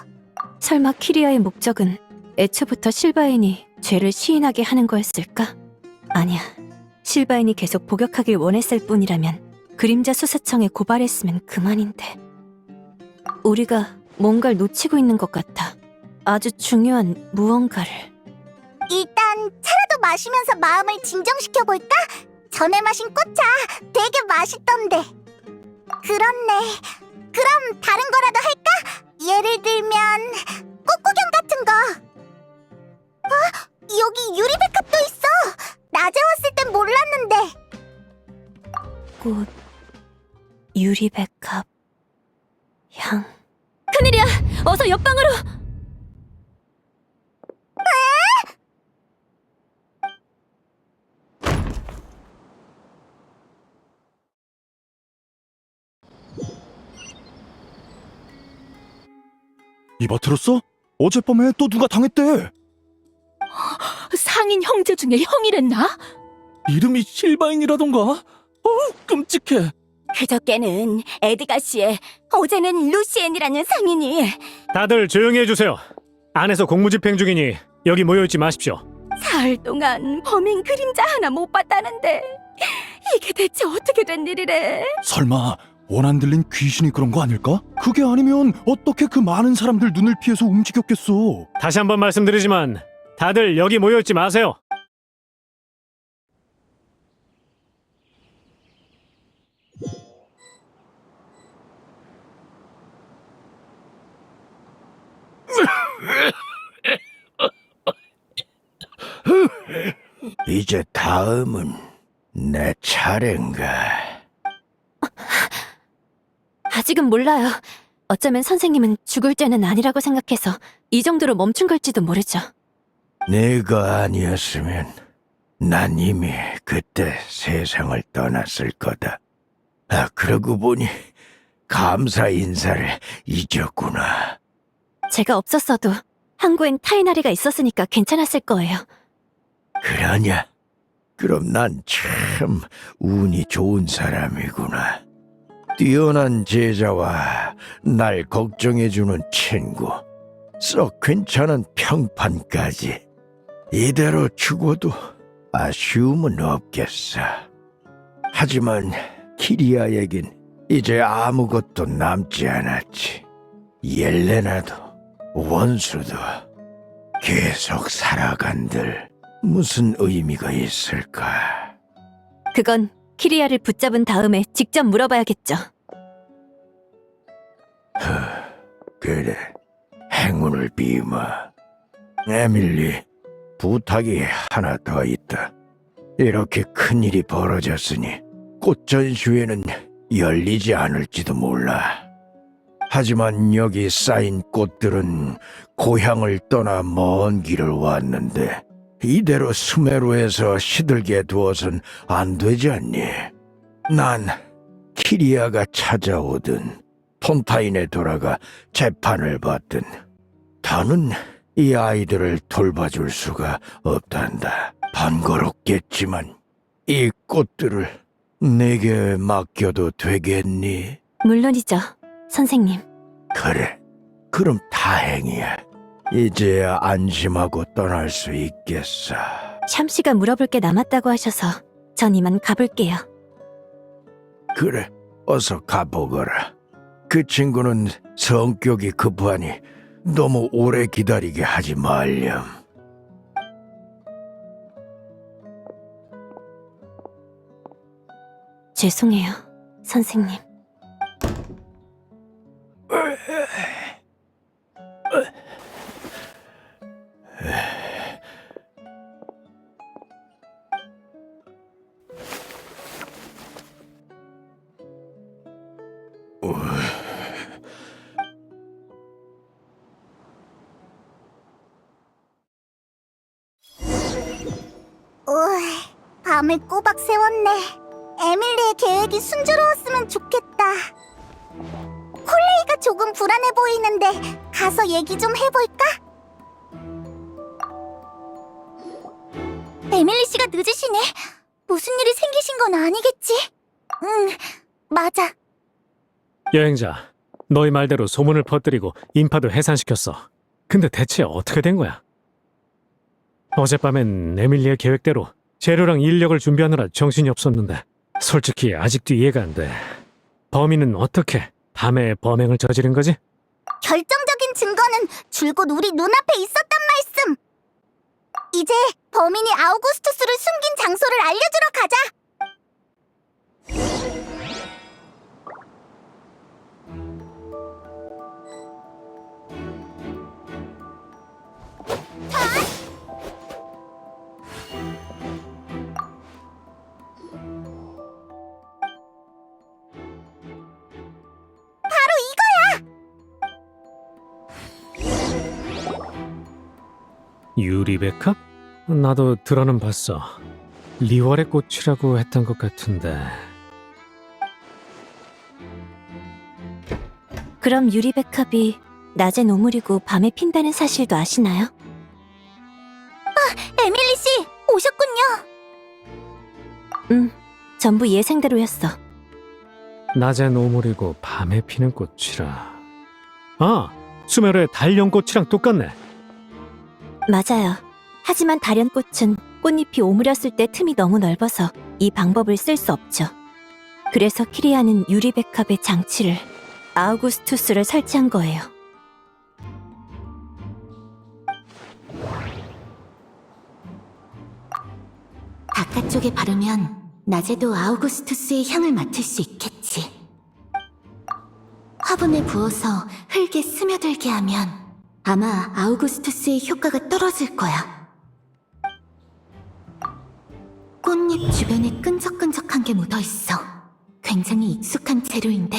Speaker 5: 설마 키리아의 목적은 애초부터 실바인이 죄를 시인하게 하는 거였을까? 아니야. 실바인이 계속 복역하길 원했을 뿐이라면 그림자 수사청에 고발했으면 그만인데. 우리가 뭔가를 놓치고 있는 것 같아. 아주 중요한 무언가를.
Speaker 3: 일단 차라도 마시면서 마음을 진정시켜볼까? 전에 마신 꽃차 되게 맛있던데. 그렇네. 그럼 다른 거라도 할까? 예를 들면 꽃구경 같은 거. 여기 유리백합도 있어. 낮에 왔을 땐 몰랐는데.
Speaker 5: 꽃, 유리백합, 향.
Speaker 9: 큰일이야! 어서 옆방으로!
Speaker 8: 이봐 들었어? 어젯밤에 또 누가 당했대.
Speaker 9: 상인 형제 중에 형이랬나?
Speaker 10: 이름이 실바인이라던가? 끔찍해.
Speaker 3: 그저께는 에드가 씨의, 어제는 루시엔이라는 상인이.
Speaker 2: 다들 조용히 해주세요. 안에서 공무집행 중이니 여기 모여있지 마십시오.
Speaker 3: 사흘 동안 범인 그림자 하나 못 봤다는데 이게 대체 어떻게 된 일이래?
Speaker 8: 설마 원한 들린 귀신이 그런 거 아닐까? 그게 아니면 어떻게 그 많은 사람들 눈을 피해서 움직였겠어?
Speaker 2: 다시 한번 말씀드리지만 다들 여기 모여있지 마세요.
Speaker 6: 이제 다음은 내 차례인가?
Speaker 5: 아직은 몰라요. 어쩌면 선생님은 죽을 죄는 아니라고 생각해서 이 정도로 멈춘 걸지도 모르죠.
Speaker 6: 네가 아니었으면 난 이미 그때 세상을 떠났을 거다. 아, 그러고 보니 감사 인사를 잊었구나.
Speaker 5: 제가 없었어도 항구엔 타이나리가 있었으니까 괜찮았을 거예요.
Speaker 6: 그러냐? 그럼 난 참 운이 좋은 사람이구나. 뛰어난 제자와 날 걱정해주는 친구, 썩 괜찮은 평판까지. 이대로 죽어도 아쉬움은 없겠어. 하지만 키리아에겐 이제 아무것도 남지 않았지. 옐레나도 원수도 계속 살아간들 무슨 의미가 있을까?
Speaker 5: 그건 키리아를 붙잡은 다음에 직접 물어봐야겠죠.
Speaker 6: 그래, 행운을 비마. 에밀리, 부탁이 하나 더 있다. 이렇게 큰일이 벌어졌으니 꽃 전시회는 열리지 않을지도 몰라. 하지만 여기 쌓인 꽃들은 고향을 떠나 먼 길을 왔는데 이대로 수메로에서 시들게 두어선 안 되지 않니? 난 키리아가 찾아오든 폰타인에 돌아가 재판을 받든 더는 이 아이들을 돌봐줄 수가 없단다. 번거롭겠지만 이 꽃들을 내게 맡겨도 되겠니?
Speaker 5: 물론이죠, 선생님.
Speaker 6: 그래, 그럼 다행이야. 이제 안심하고 떠날 수 있겠어.
Speaker 5: 샴씨가 물어볼 게 남았다고 하셔서 전 이만 가볼게요.
Speaker 6: 그래, 어서 가보거라. 그 친구는 성격이 급하니 너무 오래 기다리게 하지 말렴.
Speaker 5: 죄송해요, 선생님.
Speaker 3: 밤을 꼬박 세웠네. 에밀리의 계획이 순조로웠으면 좋겠다. 콜레이가 조금 불안해 보이는데 가서 얘기 좀 해볼까? 에밀리 씨가 늦으시네. 무슨 일이 생기신 건 아니겠지? 응, 맞아.
Speaker 2: 여행자, 너희 말대로 소문을 퍼뜨리고 인파도 해산시켰어. 근데 대체 어떻게 된 거야? 어젯밤엔 에밀리의 계획대로 재료랑 인력을 준비하느라 정신이 없었는데 솔직히 아직도 이해가 안 돼. 범인은 어떻게 밤에 범행을 저지른 거지?
Speaker 3: 결정적인 증거는 줄곧 우리 눈앞에 있었단 말씀! 이제 범인이 아우구스투스를 숨긴 장소를 알려주러 가자!
Speaker 2: 유리백합? 나도 들어는 봤어. 리월의 꽃이라고 했던 것 같은데.
Speaker 5: 그럼 유리백합이 낮엔 오물이고 밤에 핀다는 사실도 아시나요?
Speaker 3: 에밀리 씨, 오셨군요.
Speaker 5: 전부 예상대로였어.
Speaker 2: 낮엔 오물이고 밤에 피는 꽃이라. 아, 수메르의 달연꽃이랑 똑같네.
Speaker 5: 맞아요. 하지만 다련꽃은 꽃잎이 오므렸을 때 틈이 너무 넓어서 이 방법을 쓸 수 없죠. 그래서 키리아는 유리백합의 장치를 아우구스투스를 설치한 거예요.
Speaker 3: 바깥쪽에 바르면 낮에도 아우구스투스의 향을 맡을 수 있겠지. 화분에 부어서 흙에 스며들게 하면 아마 아우구스투스의 효과가 떨어질 거야. 꽃잎 주변에 끈적끈적한 게 묻어있어. 굉장히 익숙한 재료인데.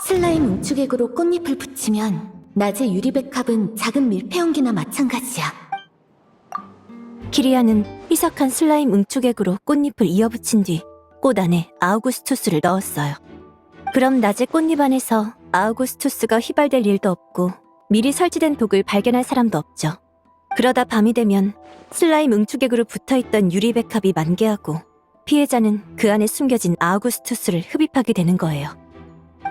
Speaker 3: 슬라임 응축액으로 꽃잎을 붙이면 낮에 유리백합은 작은 밀폐용기나 마찬가지야.
Speaker 5: 키리아는 희석한 슬라임 응축액으로 꽃잎을 이어붙인 뒤 꽃 안에 아우구스투스를 넣었어요. 그럼 낮에 꽃잎 안에서 아우구스투스가 휘발될 일도 없고 미리 설치된 독을 발견할 사람도 없죠. 그러다 밤이 되면 슬라임 응축액으로 붙어있던 유리백합이 만개하고 피해자는 그 안에 숨겨진 아우구스투스를 흡입하게 되는 거예요.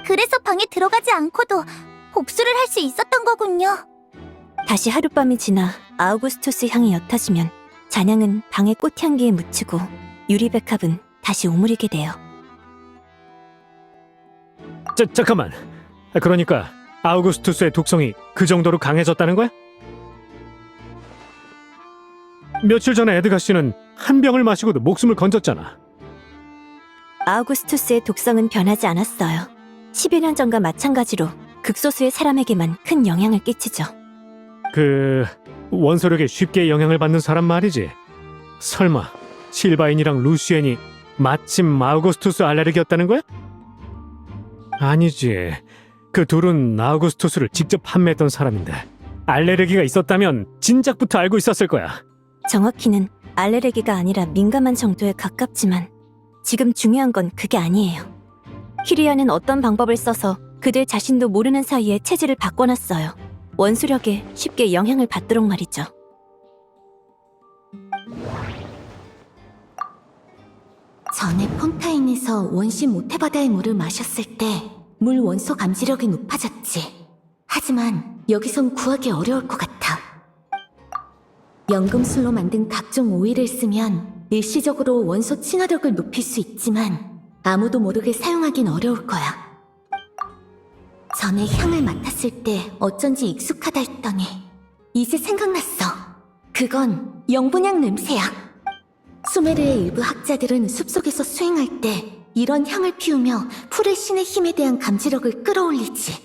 Speaker 3: 그래서 방에 들어가지 않고도 복수를 할 수 있었던 거군요.
Speaker 5: 다시 하룻밤이 지나 아우구스투스 향이 옅어지면 잔향은 방의 꽃향기에 묻히고 유리백합은 다시 오므리게 돼요.
Speaker 2: 잠깐만. 그러니까 아우구스투스의 독성이 그 정도로 강해졌다는 거야? 며칠 전에 에드가 씨는 한 병을 마시고도 목숨을 건졌잖아.
Speaker 5: 아우구스투스의 독성은 변하지 않았어요. 10여 년 전과 마찬가지로 극소수의 사람에게만 큰 영향을 끼치죠.
Speaker 2: 그 원소력에 쉽게 영향을 받는 사람 말이지. 설마 실바인이랑 루시엔이 마침 아우구스투스 알레르기였다는 거야? 아니지. 그 둘은 아우구스투스를 직접 판매했던 사람인데 알레르기가 있었다면 진작부터 알고 있었을 거야.
Speaker 5: 정확히는 알레르기가 아니라 민감한 정도에 가깝지만 지금 중요한 건 그게 아니에요. 키리아는 어떤 방법을 써서 그들 자신도 모르는 사이에 체질을 바꿔놨어요. 원수력에 쉽게 영향을 받도록 말이죠.
Speaker 3: 전에 폰타인에서 원시 모태바다의 물을 마셨을 때 물 원소 감지력이 높아졌지. 하지만 여기선 구하기 어려울 것 같아. 연금술로 만든 각종 오일을 쓰면 일시적으로 원소 친화력을 높일 수 있지만 아무도 모르게 사용하긴 어려울 거야. 전에 향을 맡았을 때 어쩐지 익숙하다 했더니 이제 생각났어. 그건 영분향 냄새야. 수메르의 일부 학자들은 숲속에서 수행할 때 이런 향을 피우며 풀의 신의 힘에 대한 감지력을 끌어올리지.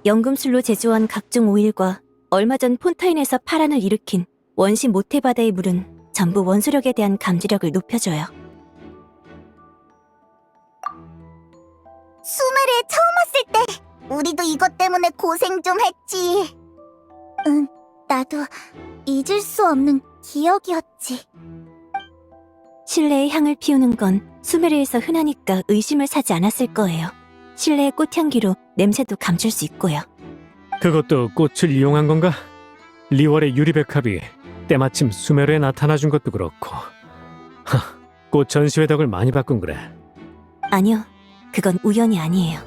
Speaker 5: 연금술로 제조한 각종 오일과 얼마 전 폰타인에서 파란을 일으킨 원시 모태바다의 물은 전부 원소력에 대한 감지력을 높여줘요.
Speaker 3: 수메르에 처음 왔을 때 우리도 이것 때문에 고생 좀 했지. 응, 나도 잊을 수 없는 기억이었지.
Speaker 5: 실내에 향을 피우는 건 수메르에서 흔하니까 의심을 사지 않았을 거예요. 실내의 꽃향기로 냄새도 감출 수 있고요.
Speaker 2: 그것도 꽃을 이용한 건가? 리월의 유리백합이 때마침 수메르에 나타나준 것도 그렇고. 꽃 전시회 덕을 많이 바꾼 그래.
Speaker 5: 아니요, 그건 우연이 아니에요.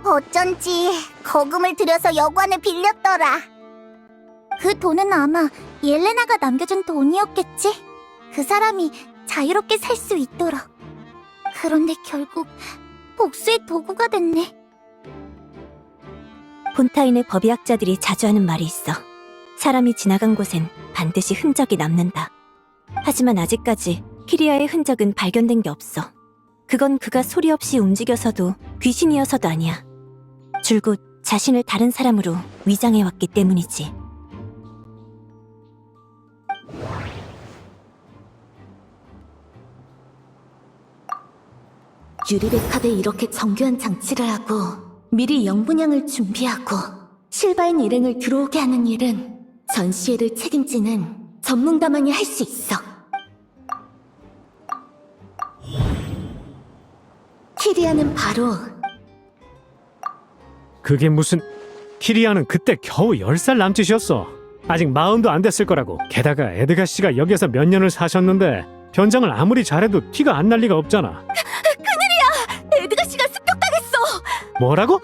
Speaker 3: 어쩐지 거금을 들여서 여관을 빌렸더라. 그 돈은 아마 옐레나가 남겨준 돈이었겠지? 그 사람이 자유롭게 살 수 있도록. 그런데 결국 복수의 도구가 됐네.
Speaker 5: 폰타인의 법의학자들이 자주 하는 말이 있어. 사람이 지나간 곳엔 반드시 흔적이 남는다. 하지만 아직까지 키리아의 흔적은 발견된 게 없어. 그건 그가 소리 없이 움직여서도 귀신이어서도 아니야. 줄곧 자신을 다른 사람으로 위장해왔기 때문이지.
Speaker 3: 유리백합에 이렇게 정교한 장치를 하고 미리 영분향을 준비하고 실바인 일행을 들어오게 하는 일은 전시회를 책임지는 전문가만이 할 수 있어. 키리아는 바로
Speaker 2: 그게 무슨... 키리아는 그때 겨우 10살 남짓이었어. 아직 마흔도 안 됐을 거라고. 게다가 에드가 씨가 여기서 몇 년을 사셨는데 변장을 아무리 잘해도 티가 안 날 리가 없잖아.
Speaker 9: 에드가 씨가 습격당했어.
Speaker 2: 뭐라고?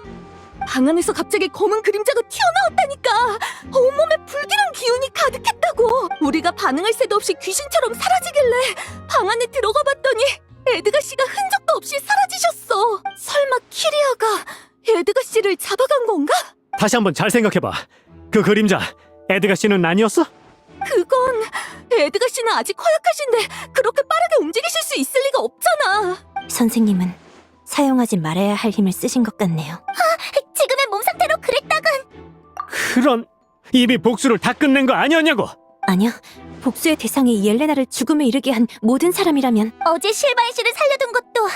Speaker 9: 방 안에서 갑자기 검은 그림자가 튀어나왔다니까. 온몸에 불길한 기운이 가득했다고. 우리가 반응할 새도 없이 귀신처럼 사라지길래 방 안에 들어가 봤더니 에드가 씨가 흔적도 없이 사라지셨어. 설마 키리아가 에드가 씨를 잡아간 건가?
Speaker 2: 다시 한번 잘 생각해봐. 그 그림자 에드가 씨는 아니었어?
Speaker 9: 그건 에드가 씨는 아직 허약하신데 그렇게 빠르게 움직이실 수 있을 리가 없잖아.
Speaker 5: 선생님은 사용하지 말아야 할 힘을 쓰신 것 같네요.
Speaker 3: 지금의 몸 상태로 그랬다간
Speaker 2: 그런, 이미 복수를 다 끝낸 거 아니었냐고.
Speaker 5: 아니요. 복수의 대상이 옐레나를 죽음에 이르게 한 모든 사람이라면
Speaker 3: 어제 실바인 씨를 살려둔 것도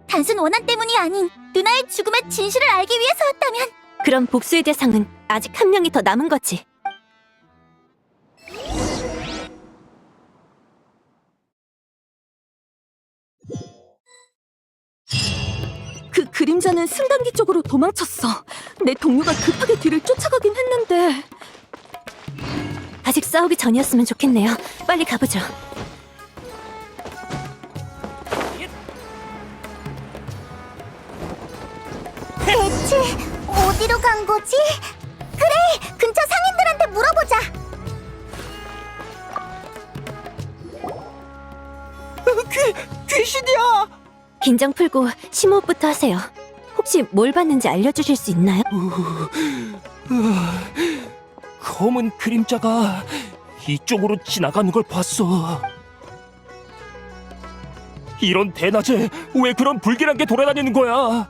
Speaker 3: 단순 원한 때문이 아닌 누나의 죽음의 진실을 알기 위해서였다면
Speaker 5: 그럼 복수의 대상은 아직 한 명이 더 남은 거지.
Speaker 9: 그 그림자는 승강기 쪽으로 도망쳤어. 내 동료가 급하게 뒤를 쫓아가긴 했는데.
Speaker 5: 아직 싸우기 전이었으면 좋겠네요. 빨리 가보죠.
Speaker 3: 대체 어디로 간 거지? 그래, 근처 상인들한테 물어보자.
Speaker 8: 귀신이야!
Speaker 5: 긴장 풀고 심호흡부터 하세요. 혹시 뭘 봤는지 알려주실 수 있나요?
Speaker 10: 검은 그림자가 이쪽으로 지나가는 걸 봤어. 이런 대낮에 왜 그런 불길한 게 돌아다니는 거야?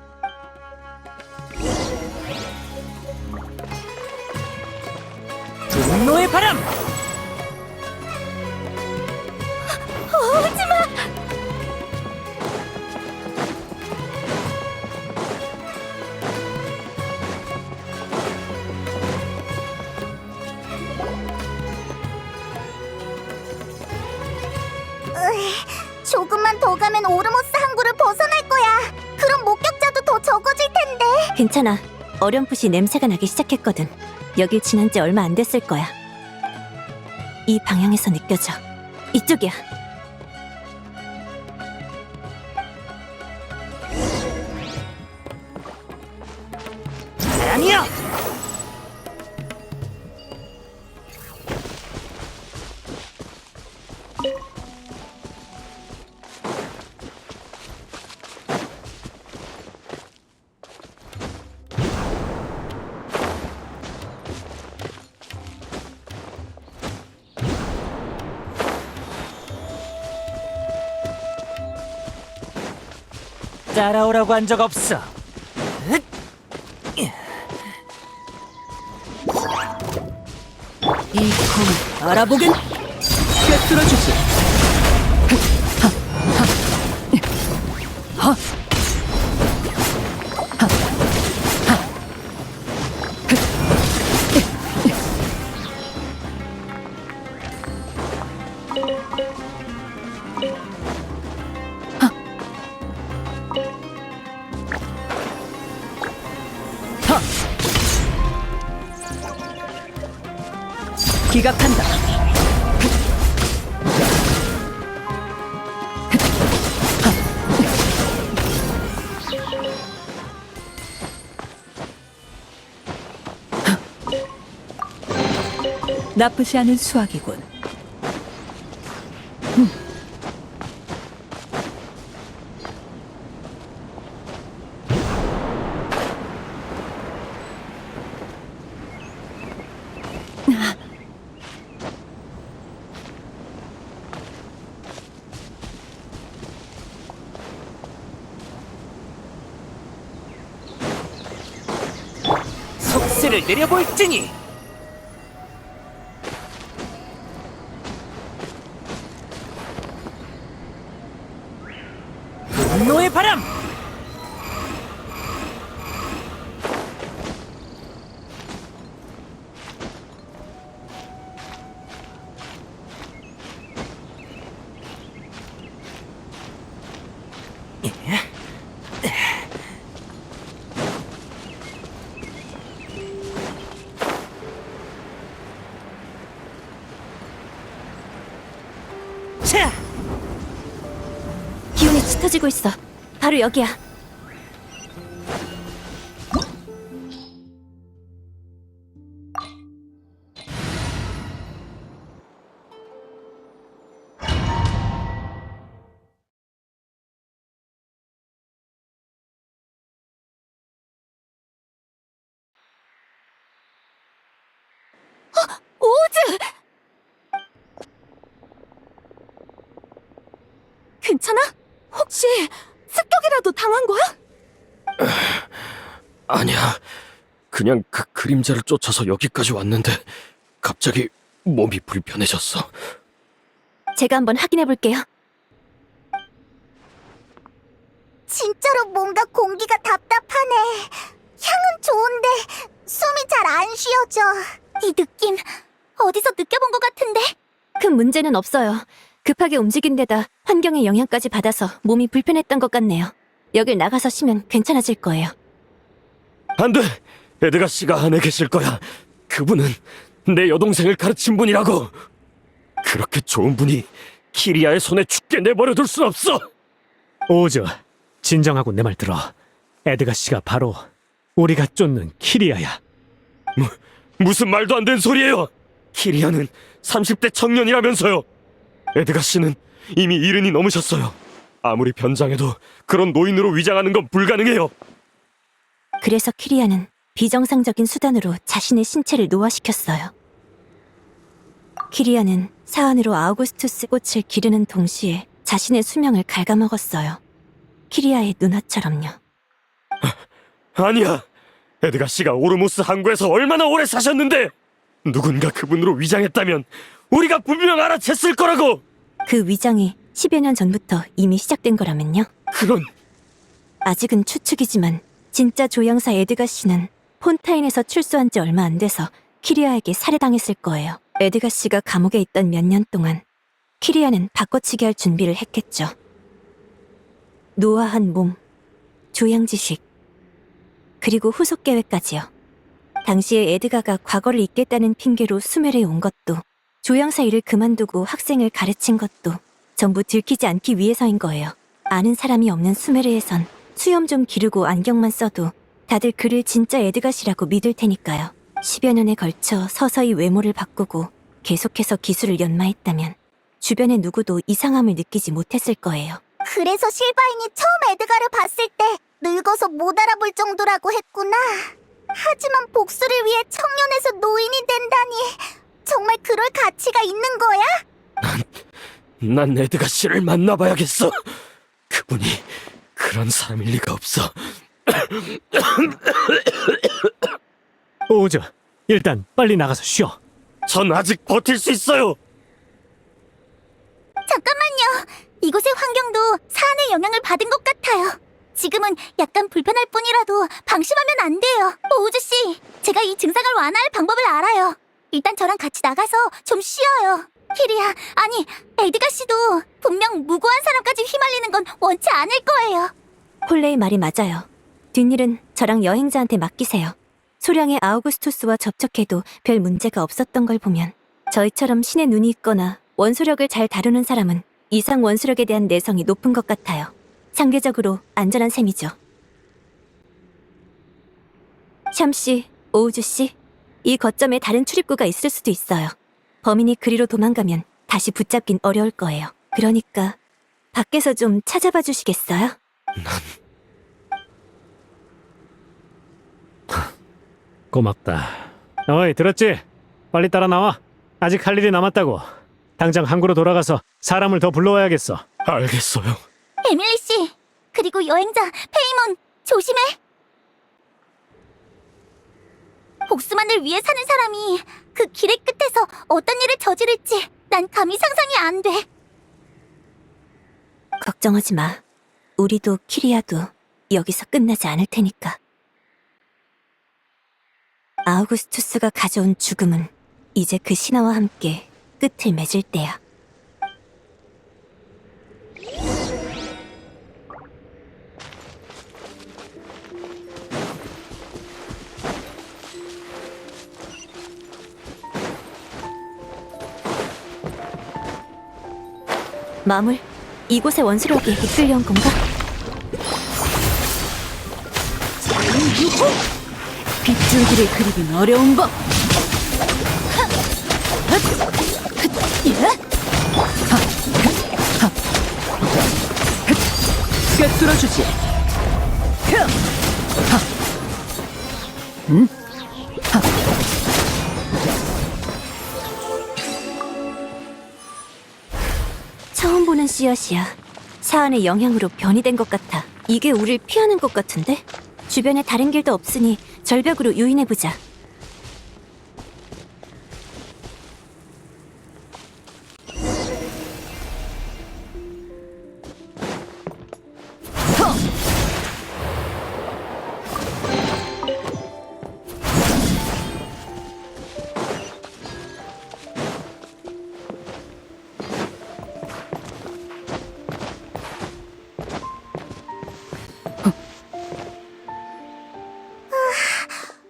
Speaker 10: 분노의 바람!
Speaker 3: 조금만 더 가면 오르모스 항구를 벗어날 거야. 그럼 목격자도 더 적어질 텐데.
Speaker 5: 괜찮아. 어렴풋이 냄새가 나기 시작했거든. 여길 지난 지 얼마 안 됐을 거야. 이 방향에서 느껴져. 이쪽이야.
Speaker 10: 아니야! 따라오라고 한 적 없어. 이 검을 알아보긴 꿰뚫어주지. 기각한다.
Speaker 9: 나쁘지 않은 수학이군.
Speaker 10: 속세를 내려볼지니. 분노의 바람! 차!
Speaker 5: 기운이 짙어지고 있어. 바로 여기야.
Speaker 9: 괜찮아? 혹시 습격이라도 당한 거야?
Speaker 11: 아니야. 그냥 그 그림자를 쫓아서 여기까지 왔는데 갑자기 몸이 불편해졌어.
Speaker 5: 제가 한번 확인해 볼게요.
Speaker 3: 진짜로 뭔가 공기가 답답하네. 향은 좋은데 숨이 잘 안 쉬어져. 이 느낌 어디서 느껴본 것 같은데?
Speaker 5: 큰 문제는 없어요. 급하게 움직인 데다 환경의 영향까지 받아서 몸이 불편했던 것 같네요. 여길 나가서 쉬면 괜찮아질 거예요.
Speaker 11: 안 돼! 에드가 씨가 안에 계실 거야. 그분은 내 여동생을 가르친 분이라고. 그렇게 좋은 분이 키리아의 손에 죽게 내버려둘 순 없어.
Speaker 2: 오즈, 진정하고 내 말 들어. 에드가 씨가 바로 우리가 쫓는 키리아야.
Speaker 11: 무슨 말도 안 되는 소리예요. 키리아는 30대 청년이라면서요. 에드가 씨는 이미 70이 넘으셨어요. 아무리 변장해도 그런 노인으로 위장하는 건 불가능해요.
Speaker 5: 그래서 키리아는 비정상적인 수단으로 자신의 신체를 노화시켰어요. 키리아는 사안으로 아우구스투스 꽃을 기르는 동시에 자신의 수명을 갉아먹었어요. 키리아의 누나처럼요.
Speaker 11: 아니야. 에드가 씨가 오르모스 항구에서 얼마나 오래 사셨는데 누군가 그분으로 위장했다면 우리가 분명 알아챘을 거라고.
Speaker 5: 그 위장이 10여 년 전부터 이미 시작된 거라면요?
Speaker 11: 그런...
Speaker 5: 아직은 추측이지만 진짜 조향사 에드가 씨는 폰타인에서 출소한 지 얼마 안 돼서 키리아에게 살해당했을 거예요. 에드가 씨가 감옥에 있던 몇 년 동안 키리아는 바꿔치기 할 준비를 했겠죠. 노화한 몸, 조향지식, 그리고 후속 계획까지요. 당시에 에드가가 과거를 잊겠다는 핑계로 수메르에 온 것도, 조향사 일을 그만두고 학생을 가르친 것도 전부 들키지 않기 위해서인 거예요. 아는 사람이 없는 수메르에선 수염 좀 기르고 안경만 써도 다들 그를 진짜 에드가시라고 믿을 테니까요. 10여 년에 걸쳐 서서히 외모를 바꾸고 계속해서 기술을 연마했다면 주변의 누구도 이상함을 느끼지 못했을 거예요.
Speaker 3: 그래서 실바인이 처음 에드가를 봤을 때 늙어서 못 알아볼 정도라고 했구나. 하지만 복수를 위해 청년에서 노인이 된다니 정말 그럴 가치가 있는 거야?
Speaker 11: 난 에드가 씨를 만나봐야겠어. 그분이 그런 사람일 리가 없어.
Speaker 2: 오즈, 일단 빨리 나가서 쉬어.
Speaker 11: 전 아직 버틸 수 있어요.
Speaker 3: 잠깐만요. 이곳의 환경도 사안의 영향을 받은 것 같아요. 지금은 약간 불편할 뿐이라도 방심하면 안 돼요. 오우주 씨, 제가 이 증상을 완화할 방법을 알아요. 일단 저랑 같이 나가서 좀 쉬어요. 키리아, 아니 에드가 씨도 분명 무고한 사람까지 휘말리는 건 원치 않을 거예요.
Speaker 5: 폴레의 말이 맞아요. 뒷일은 저랑 여행자한테 맡기세요. 소량의 아우구스투스와 접촉해도 별 문제가 없었던 걸 보면 저희처럼 신의 눈이 있거나 원소력을 잘 다루는 사람은 이상 원소력에 대한 내성이 높은 것 같아요. 상대적으로 안전한 셈이죠. 샴씨, 오우주씨, 이 거점에 다른 출입구가 있을 수도 있어요. 범인이 그리로 도망가면 다시 붙잡긴 어려울 거예요. 그러니까 밖에서 좀 찾아봐 주시겠어요?
Speaker 2: 고맙다. 어이, 들었지? 빨리 따라 나와. 아직 할 일이 남았다고. 당장 항구로 돌아가서 사람을 더 불러와야겠어.
Speaker 11: 알겠어요.
Speaker 3: 에밀리 씨, 그리고 여행자 페이몬, 조심해. 복수만을 위해 사는 사람이 그 길의 끝에서 어떤 일을 저지를지 난 감히 상상이 안 돼.
Speaker 5: 걱정하지 마. 우리도 키리아도 여기서 끝나지 않을 테니까. 아우구스투스가 가져온 죽음은 이제 그 신화와 함께 끝을 맺을 때야. 마물, 이곳의 원수력이 이끌려온 건가?
Speaker 9: 빗줄기를 그리긴 어려운 법. 꿰뚫어주지.
Speaker 5: 처음 보는 씨앗이야. 사안의 영향으로 변이 된 것 같아. 이게 우릴 피하는 것 같은데? 주변에 다른 길도 없으니 절벽으로 유인해보자.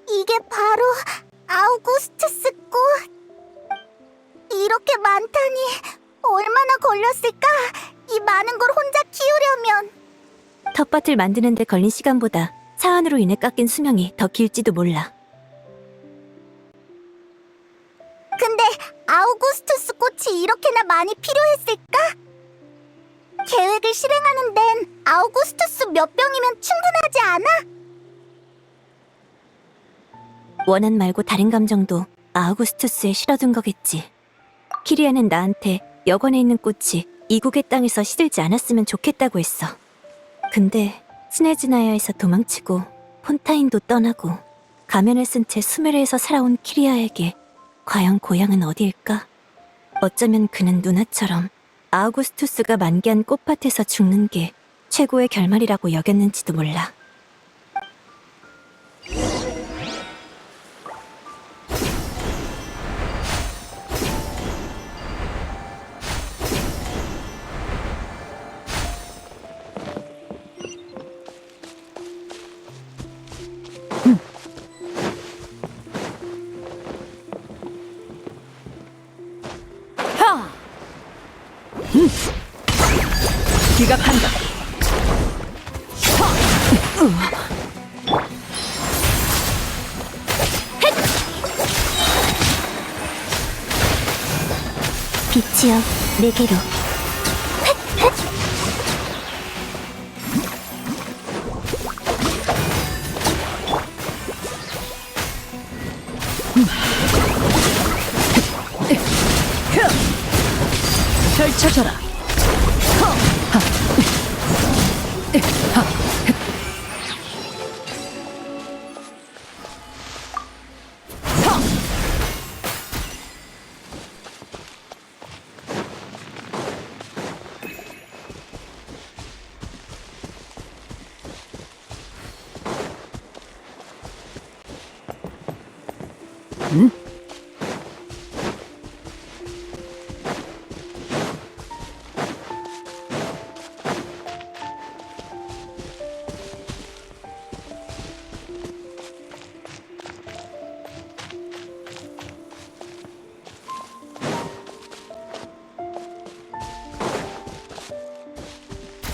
Speaker 3: 이게 바로 아우구스투스 꽃. 이렇게 많다니 얼마나 걸렸을까? 이 많은 걸 혼자 키우려면.
Speaker 5: 텃밭을 만드는 데 걸린 시간보다 사안으로 인해 깎인 수명이 더 길지도 몰라.
Speaker 3: 근데 아우구스투스 꽃이 이렇게나 많이 필요했을까? 계획을 실행하는 데는 아우구스투스 몇 병이면 충분하지 않아?
Speaker 5: 원한 말고 다른 감정도 아우구스투스에 실어둔 거겠지. 키리아는 나한테 여관에 있는 꽃이 이국의 땅에서 시들지 않았으면 좋겠다고 했어. 근데 스네즈나야에서 도망치고 폰타인도 떠나고 가면을 쓴 채 수메르에서 살아온 키리아에게 과연 고향은 어디일까? 어쩌면 그는 누나처럼 아우구스투스가 만개한 꽃밭에서 죽는 게 최고의 결말이라고 여겼는지도 몰라.
Speaker 9: 기각한다.
Speaker 5: 빛이여, 내게로.
Speaker 9: 펼쳐져라.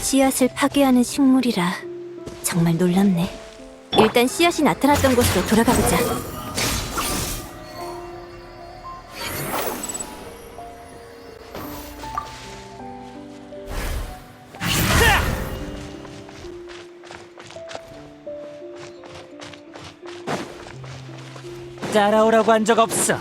Speaker 5: 씨앗을 파괴하는 식물이라 정말 놀랍네. 일단 씨앗이 나타났던 곳으로 돌아가보자.
Speaker 1: 따라오라고 한 적 없어.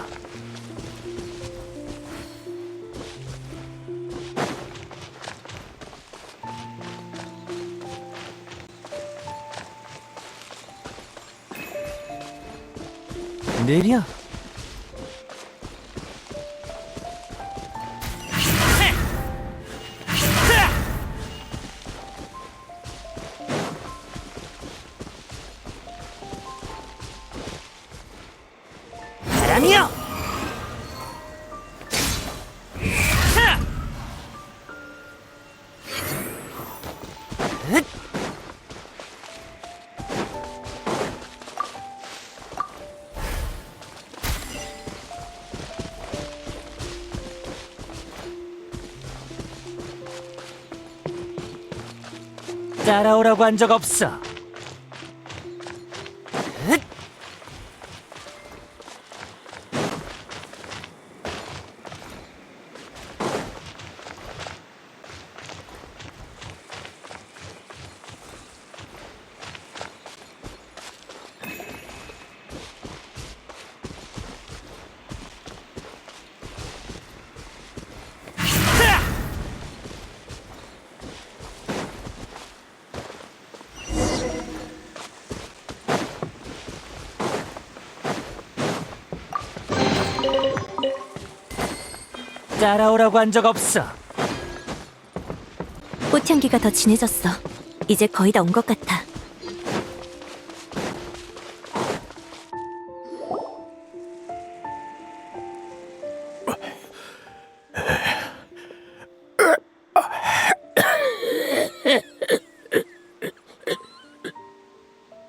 Speaker 1: 느려. 바람이여! 따라오라고 한 적 없어. 따라오라고 한 적 없어.
Speaker 5: 꽃향기가 더 진해졌어. 이제 거의 다 온 것 같아.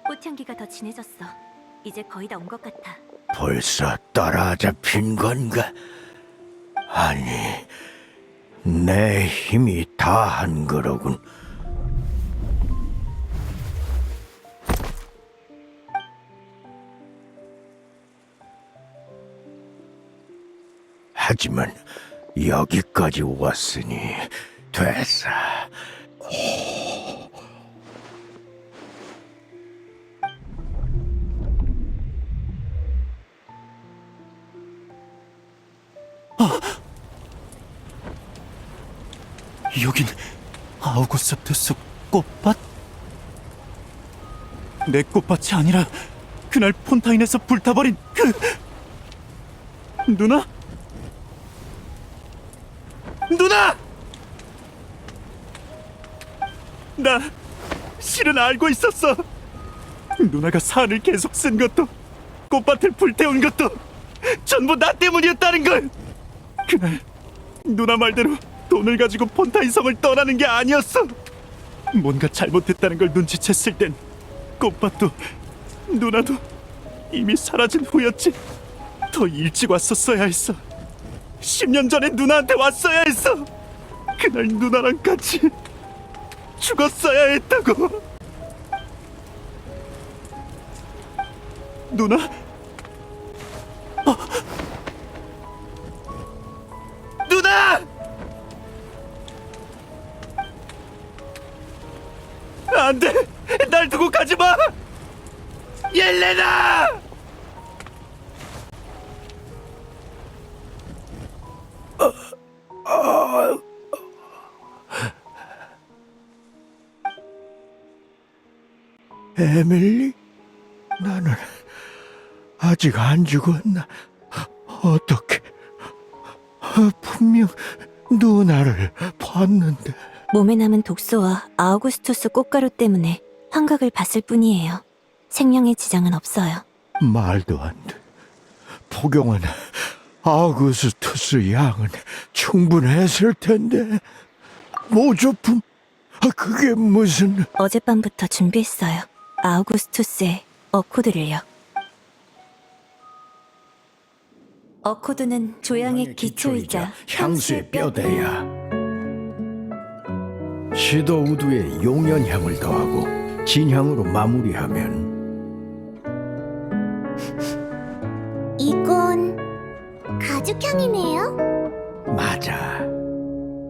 Speaker 5: 꽃향기가 더 진해졌어. 이제 거의 다 온 것 같아.
Speaker 6: 벌써 따라잡힌 건가? 아니, 내 힘이 다한 거로군. 하지만 여기까지 왔으니 됐어.
Speaker 8: 여긴 아우구스투스 꽃밭? 내 꽃밭이 아니라 그날 폰타인에서 불타버린 그 누나? 누나! 나 실은 알고 있었어. 누나가 산을 계속 쓴 것도 꽃밭을 불태운 것도 전부 나 때문이었다는 걸. 그날 누나 말대로 돈을 가지고 폰타인 성을 떠나는 게 아니었어. 뭔가 잘못했다는 걸 눈치챘을 땐 꽃밭도 누나도 이미 사라진 후였지. 더 일찍 왔었어야 했어. 10년 전에 누나한테 왔어야 했어. 그날 누나랑 같이 죽었어야 했다고. 누나? 누나! 안 돼! 날 두고 가지 마! 옐레나!
Speaker 6: 에밀리? 나는 아직 안 죽었나? 어떻게? 분명 누나를 봤는데.
Speaker 5: 몸에 남은 독소와 아우구스투스 꽃가루 때문에 환각을 봤을 뿐이에요. 생명에 지장은 없어요.
Speaker 6: 말도 안 돼. 포경은 아우구스투스 양은 충분했을 텐데. 모조품? 그게 무슨...
Speaker 5: 어젯밤부터 준비했어요. 아우구스투스의 어코드를요. 어코드는 조양의 기초이자
Speaker 6: 향수의 뼈대야. 시도우드에 용연향을 더하고 진향으로 마무리하면
Speaker 3: 이건 가죽향이네요?
Speaker 6: 맞아.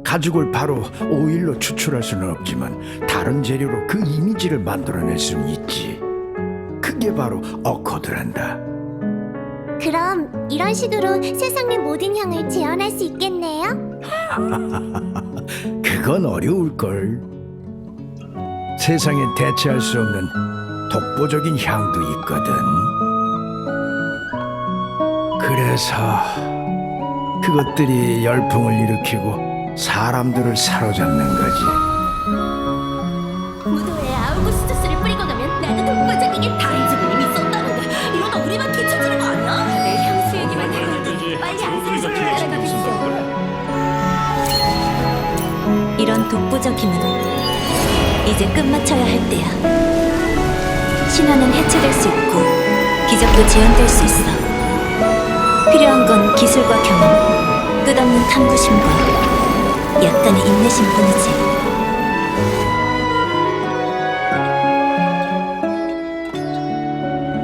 Speaker 6: 가죽을 바로 오일로 추출할 수는 없지만 다른 재료로 그 이미지를 만들어낼 수는 있지. 그게 바로 어코드란다.
Speaker 3: 그럼 이런 식으로 세상의 모든 향을 재현할 수 있겠네요?
Speaker 6: 그건 어려울걸. 세상에 대체할 수 없는 독보적인 향도 있거든. 그래서 그것들이 열풍을 일으키고 사람들을 사로잡는 거지.
Speaker 9: 무도에 아우구스투스를 뿌리고 가면 나도 독보적이게 다른 지분이 있었다는데 이러다 우리만 뒤처지는 거 아니야? 내 향수 얘기만 들었는데 빨리 안 살살 따라가겠어.
Speaker 5: 이런 독보적임은 이제 끝마쳐야 할 때야. 신화는 해체될 수 있고 기적도 재현될 수 있어. 필요한 건 기술과 경험, 끝없는 탐구심과 약간의 인내심 뿐이지.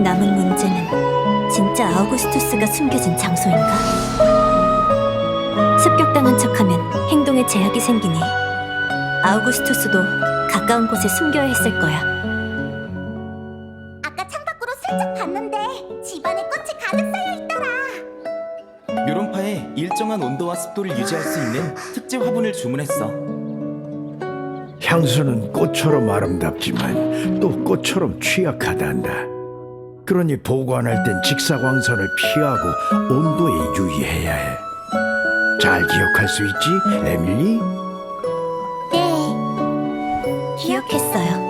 Speaker 5: 남은 문제는 진짜 아우구스투스가 숨겨진 장소인가? 습격당한 척하면 행동에 제약이 생기니 아우구스투스도 가까운 곳에 숨겨야 했을 거야.
Speaker 3: 아까 창밖으로 슬쩍 봤는데 집안에 꽃이 가득 쌓여있더라.
Speaker 1: 묘론파에 일정한 온도와 습도를 유지할 수 있는 특제 화분을 주문했어.
Speaker 6: 향수는 꽃처럼 아름답지만 또 꽃처럼 취약하단다. 그러니 보관할 땐 직사광선을 피하고 온도에 유의해야 해. 잘 기억할 수 있지, 에밀리?
Speaker 3: 네.
Speaker 5: 기억했어요.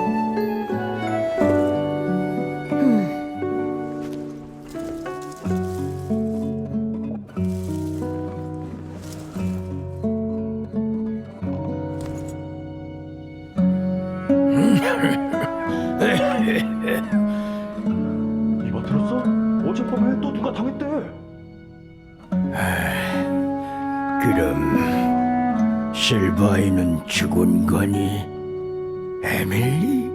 Speaker 8: 이봐 들었어? 어젯밤에 또 누가 당했대.
Speaker 6: 그럼 실바이는 죽은 거니, 에밀리?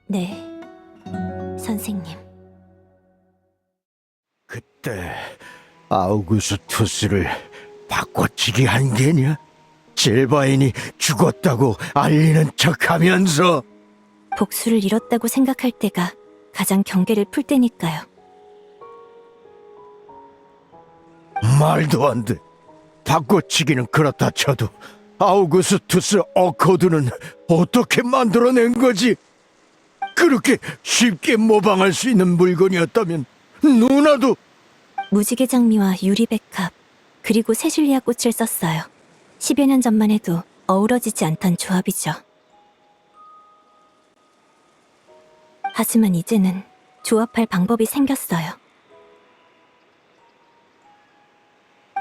Speaker 5: 네, 선생님.
Speaker 6: 그때 아우구스투스를 바꿔치기 한 게냐? 실바인이 죽었다고 알리는 척하면서.
Speaker 5: 복수를 잃었다고 생각할 때가 가장 경계를 풀 때니까요.
Speaker 6: 말도 안 돼. 바꿔치기는 그렇다 쳐도 아우구스투스 어코드는 어떻게 만들어낸 거지? 그렇게 쉽게 모방할 수 있는 물건이었다면 누나도.
Speaker 5: 무지개 장미와 유리 백합, 그리고 세슐리아 꽃을 썼어요. 10여 년 전만 해도 어우러지지 않던 조합이죠. 하지만 이제는 조합할 방법이 생겼어요.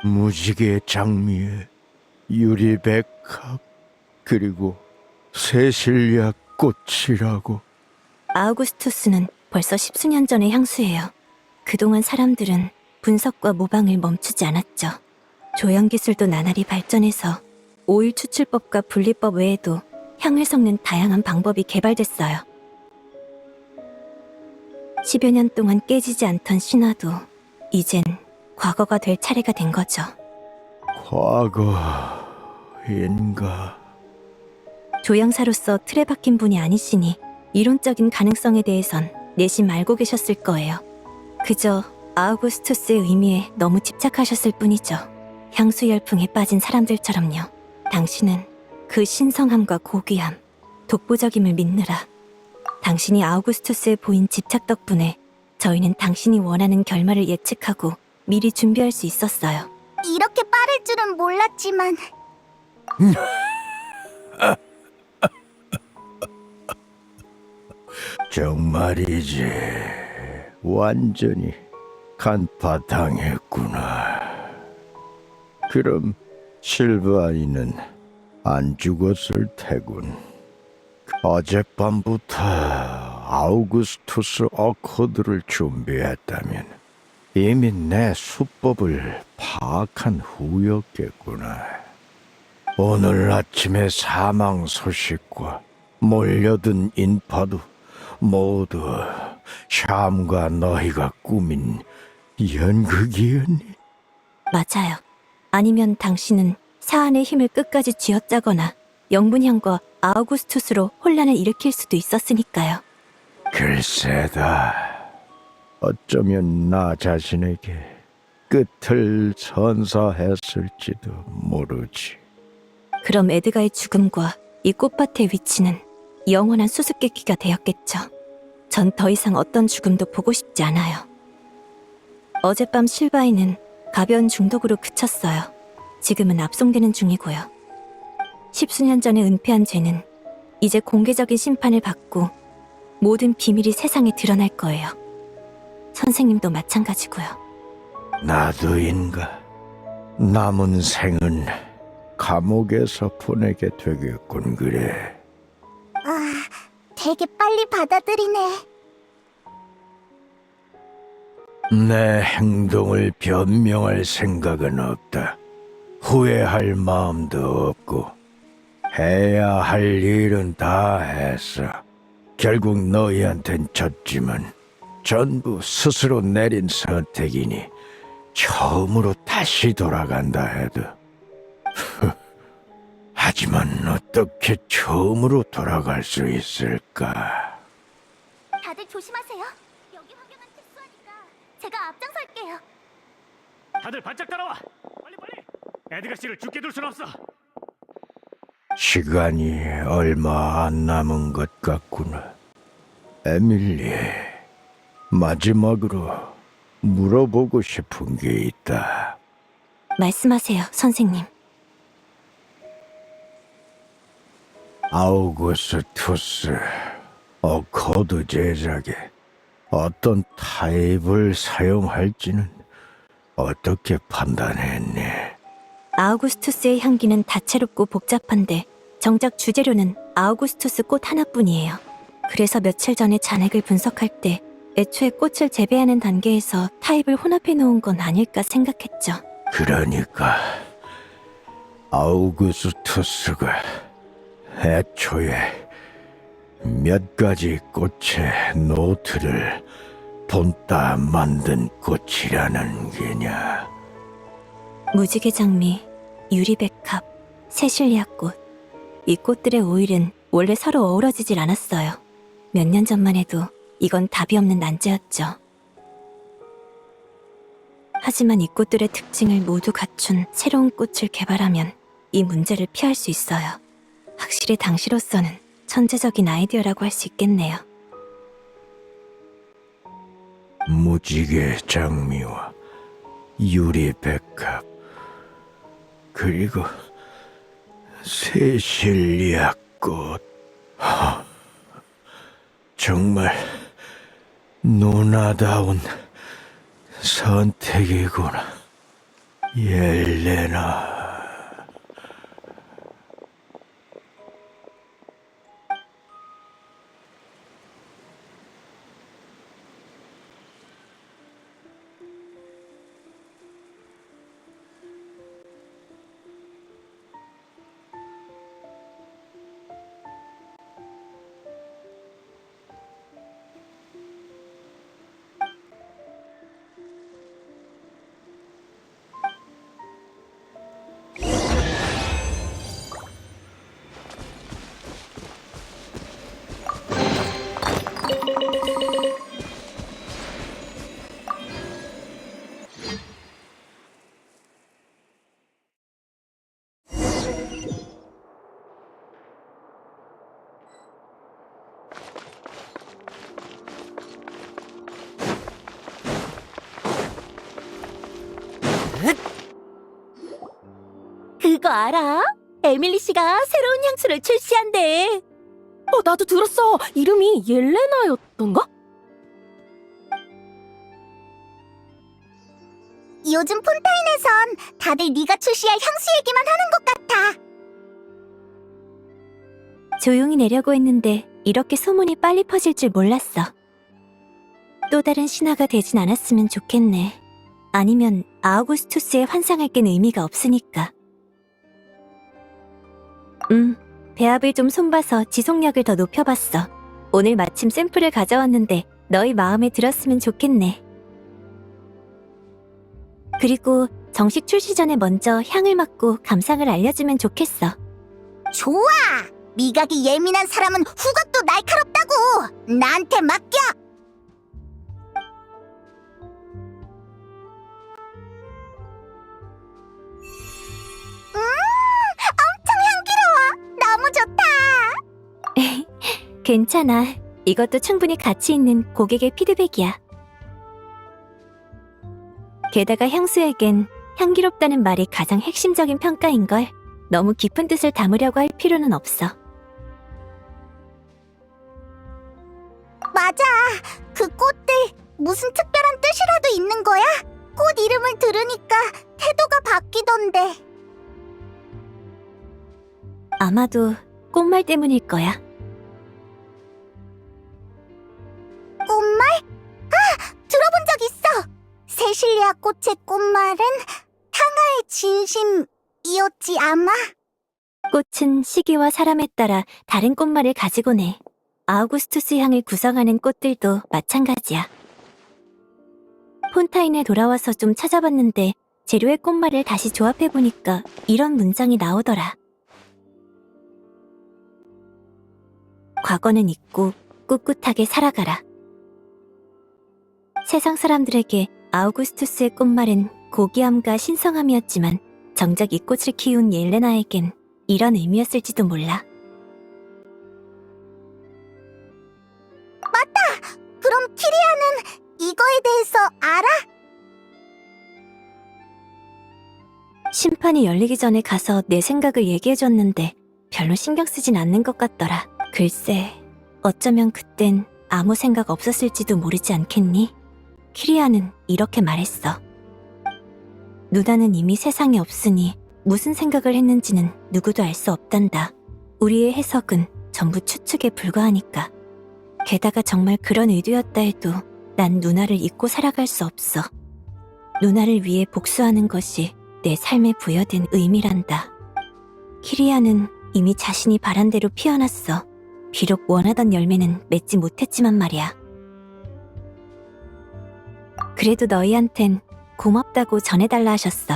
Speaker 6: 무지개 장미에 유리백합 그리고 세실리아 꽃이라고.
Speaker 5: 아우구스투스는 벌써 10수년 전의 향수예요. 그동안 사람들은 분석과 모방을 멈추지 않았죠. 조형 기술도 나날이 발전해서 오일 추출법과 분리법 외에도 향을 섞는 다양한 방법이 개발됐어요. 10여 년 동안 깨지지 않던 신화도 이젠 과거가 될 차례가 된 거죠.
Speaker 6: 과거인가?
Speaker 5: 조향사로서 틀에 박힌 분이 아니시니 이론적인 가능성에 대해선 내심 알고 계셨을 거예요. 그저 아우구스투스의 의미에 너무 집착하셨을 뿐이죠. 향수 열풍에 빠진 사람들처럼요. 당신은 그 신성함과 고귀함, 독보적임을 믿느라. 당신이 아우구스투스에 보인 집착 덕분에 저희는 당신이 원하는 결말을 예측하고 미리 준비할 수 있었어요.
Speaker 3: 이렇게 빠를 줄은 몰랐지만
Speaker 6: 정말이지. 완전히 간파당했구나. 그럼 실바이는 안 죽었을 테군. 어젯밤부터 아우구스투스 어코드를 준비했다면 이미 내 수법을 파악한 후였겠구나. 오늘 아침의 사망 소식과 몰려든 인파도 모두 샴과 너희가 꾸민 연극이었니?
Speaker 5: 맞아요. 아니면 당신은 사안의 힘을 끝까지 쥐어짜거나 영분향과 아우구스투스로 혼란을 일으킬 수도 있었으니까요.
Speaker 6: 글쎄다. 어쩌면 나 자신에게 끝을 선사했을지도 모르지.
Speaker 5: 그럼 에드가의 죽음과 이 꽃밭의 위치는 영원한 수수께끼가 되었겠죠. 전 더 이상 어떤 죽음도 보고 싶지 않아요. 어젯밤 실바이는 가벼운 중독으로 그쳤어요. 지금은 압송되는 중이고요. 10수년 전에 은폐한 죄는 이제 공개적인 심판을 받고 모든 비밀이 세상에 드러날 거예요. 선생님도 마찬가지고요.
Speaker 6: 나도인가? 남은 생은 감옥에서 보내게 되겠군. 그래.
Speaker 3: 되게 빨리 받아들이네.
Speaker 6: 내 행동을 변명할 생각은 없다. 후회할 마음도 없고 해야 할 일은 다 했어. 결국 너희한텐 졌지만 전부 스스로 내린 선택이니 처음으로 다시 돌아간다 해도 하지만 어떻게 처음으로 돌아갈 수 있을까?
Speaker 3: 다들 조심하세요. 여기 환경은 특수하니까 제가 앞장설게요.
Speaker 2: 다들 바짝 따라와. 빨리. 에드가 씨를 죽게 둘 순 없어.
Speaker 6: 시간이 얼마 안 남은 것 같구나. 에밀리, 마지막으로 물어보고 싶은 게 있다.
Speaker 5: 말씀하세요, 선생님.
Speaker 6: 아우구스투스 어코드 제작에 어떤 타입을 사용할지는 어떻게 판단했니?
Speaker 5: 아우구스투스의 향기는 다채롭고 복잡한데 정작 주재료는 아우구스투스 꽃 하나뿐이에요. 그래서 며칠 전에 잔액을 분석할 때 애초에 꽃을 재배하는 단계에서 타입을 혼합해 놓은 건 아닐까 생각했죠.
Speaker 6: 그러니까 아우구스투스가 애초에 몇 가지 꽃의 노트를 본따 만든 꽃이라는 게냐?
Speaker 5: 무지개 장미, 유리백합, 세실리아꽃. 이 꽃들의 오일은 원래 서로 어우러지질 않았어요. 몇 년 전만 해도 이건 답이 없는 난제였죠. 하지만 이 꽃들의 특징을 모두 갖춘 새로운 꽃을 개발하면 이 문제를 피할 수 있어요. 확실히 당시로서는 천재적인 아이디어라고 할 수 있겠네요.
Speaker 6: 무지개 장미와 유리백합 그리고 세실리아꽃. 정말 누나다운 선택이구나, 옐레나.
Speaker 9: 그거 알아? 에밀리 씨가 새로운 향수를 출시한대. 나도 들었어. 이름이 옐레나였던가?
Speaker 3: 요즘 폰타인에선 다들 네가 출시할 향수 얘기만 하는 것 같아.
Speaker 5: 조용히 내려고 했는데 이렇게 소문이 빨리 퍼질 줄 몰랐어. 또 다른 신화가 되진 않았으면 좋겠네. 아니면 아우구스투스의 환상을 깬 의미가 없으니까. 배합을 좀 손봐서 지속력을 더 높여봤어. 오늘 마침 샘플을 가져왔는데 너희 마음에 들었으면 좋겠네. 그리고 정식 출시 전에 먼저 향을 맡고 감상을 알려주면 좋겠어.
Speaker 3: 좋아! 미각이 예민한 사람은 후각도 날카롭다고! 나한테 맡겨! 엄청 향기로워! 너무 좋다!
Speaker 5: 괜찮아. 이것도 충분히 가치 있는 고객의 피드백이야. 게다가 향수에겐 향기롭다는 말이 가장 핵심적인 평가인걸. 너무 깊은 뜻을 담으려고 할 필요는 없어.
Speaker 3: 맞아! 그 꽃들 무슨 특별한 뜻이라도 있는 거야? 꽃 이름을 들으니까 태도가 바뀌던데.
Speaker 5: 아마도 꽃말 때문일 거야.
Speaker 3: 꽃말? 아! 들어본 적 있어! 세실리아 꽃의 꽃말은 탕하의 진심이었지 아마?
Speaker 5: 꽃은 시기와 사람에 따라 다른 꽃말을 가지곤 해. 아우구스투스 향을 구성하는 꽃들도 마찬가지야. 폰타인에 돌아와서 좀 찾아봤는데 재료의 꽃말을 다시 조합해보니까 이런 문장이 나오더라. 과거는 잊고 꿋꿋하게 살아가라. 세상 사람들에게 아우구스투스의 꽃말은 고귀함과 신성함이었지만 정작 이 꽃을 키운 옐레나에겐 이런 의미였을지도 몰라.
Speaker 3: 맞다! 그럼 키리아는 이거에 대해서 알아?
Speaker 5: 심판이 열리기 전에 가서 내 생각을 얘기해줬는데 별로 신경 쓰진 않는 것 같더라. 글쎄, 어쩌면 그땐 아무 생각 없었을지도 모르지 않겠니? 키리아는 이렇게 말했어. 누나는 이미 세상에 없으니 무슨 생각을 했는지는 누구도 알 수 없단다. 우리의 해석은 전부 추측에 불과하니까. 게다가 정말 그런 의도였다 해도 난 누나를 잊고 살아갈 수 없어. 누나를 위해 복수하는 것이 내 삶에 부여된 의미란다. 키리아는 이미 자신이 바란 대로 피어났어. 비록 원하던 열매는 맺지 못했지만 말이야. 그래도 너희한텐 고맙다고 전해달라 하셨어.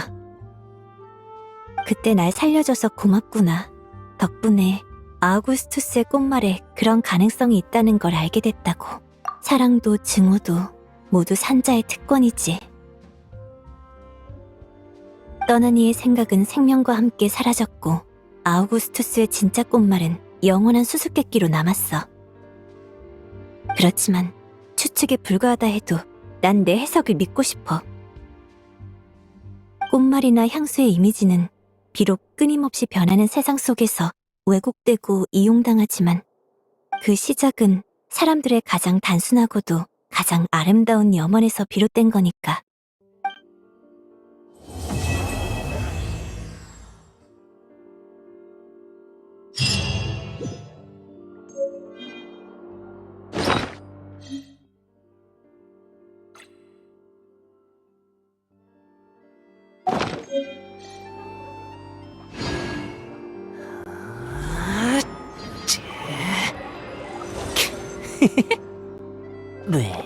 Speaker 5: 그때 날 살려줘서 고맙구나. 덕분에 아우구스투스의 꽃말에 그런 가능성이 있다는 걸 알게 됐다고. 사랑도 증오도 모두 산자의 특권이지. 떠난 이의 생각은 생명과 함께 사라졌고 아우구스투스의 진짜 꽃말은 영원한 수수께끼로 남았어. 그렇지만 추측에 불과하다 해도 난 내 해석을 믿고 싶어. 꽃말이나 향수의 이미지는 비록 끊임없이 변하는 세상 속에서 왜곡되고 이용당하지만 그 시작은 사람들의 가장 단순하고도 가장 아름다운 염원에서 비롯된 거니까.
Speaker 1: 네.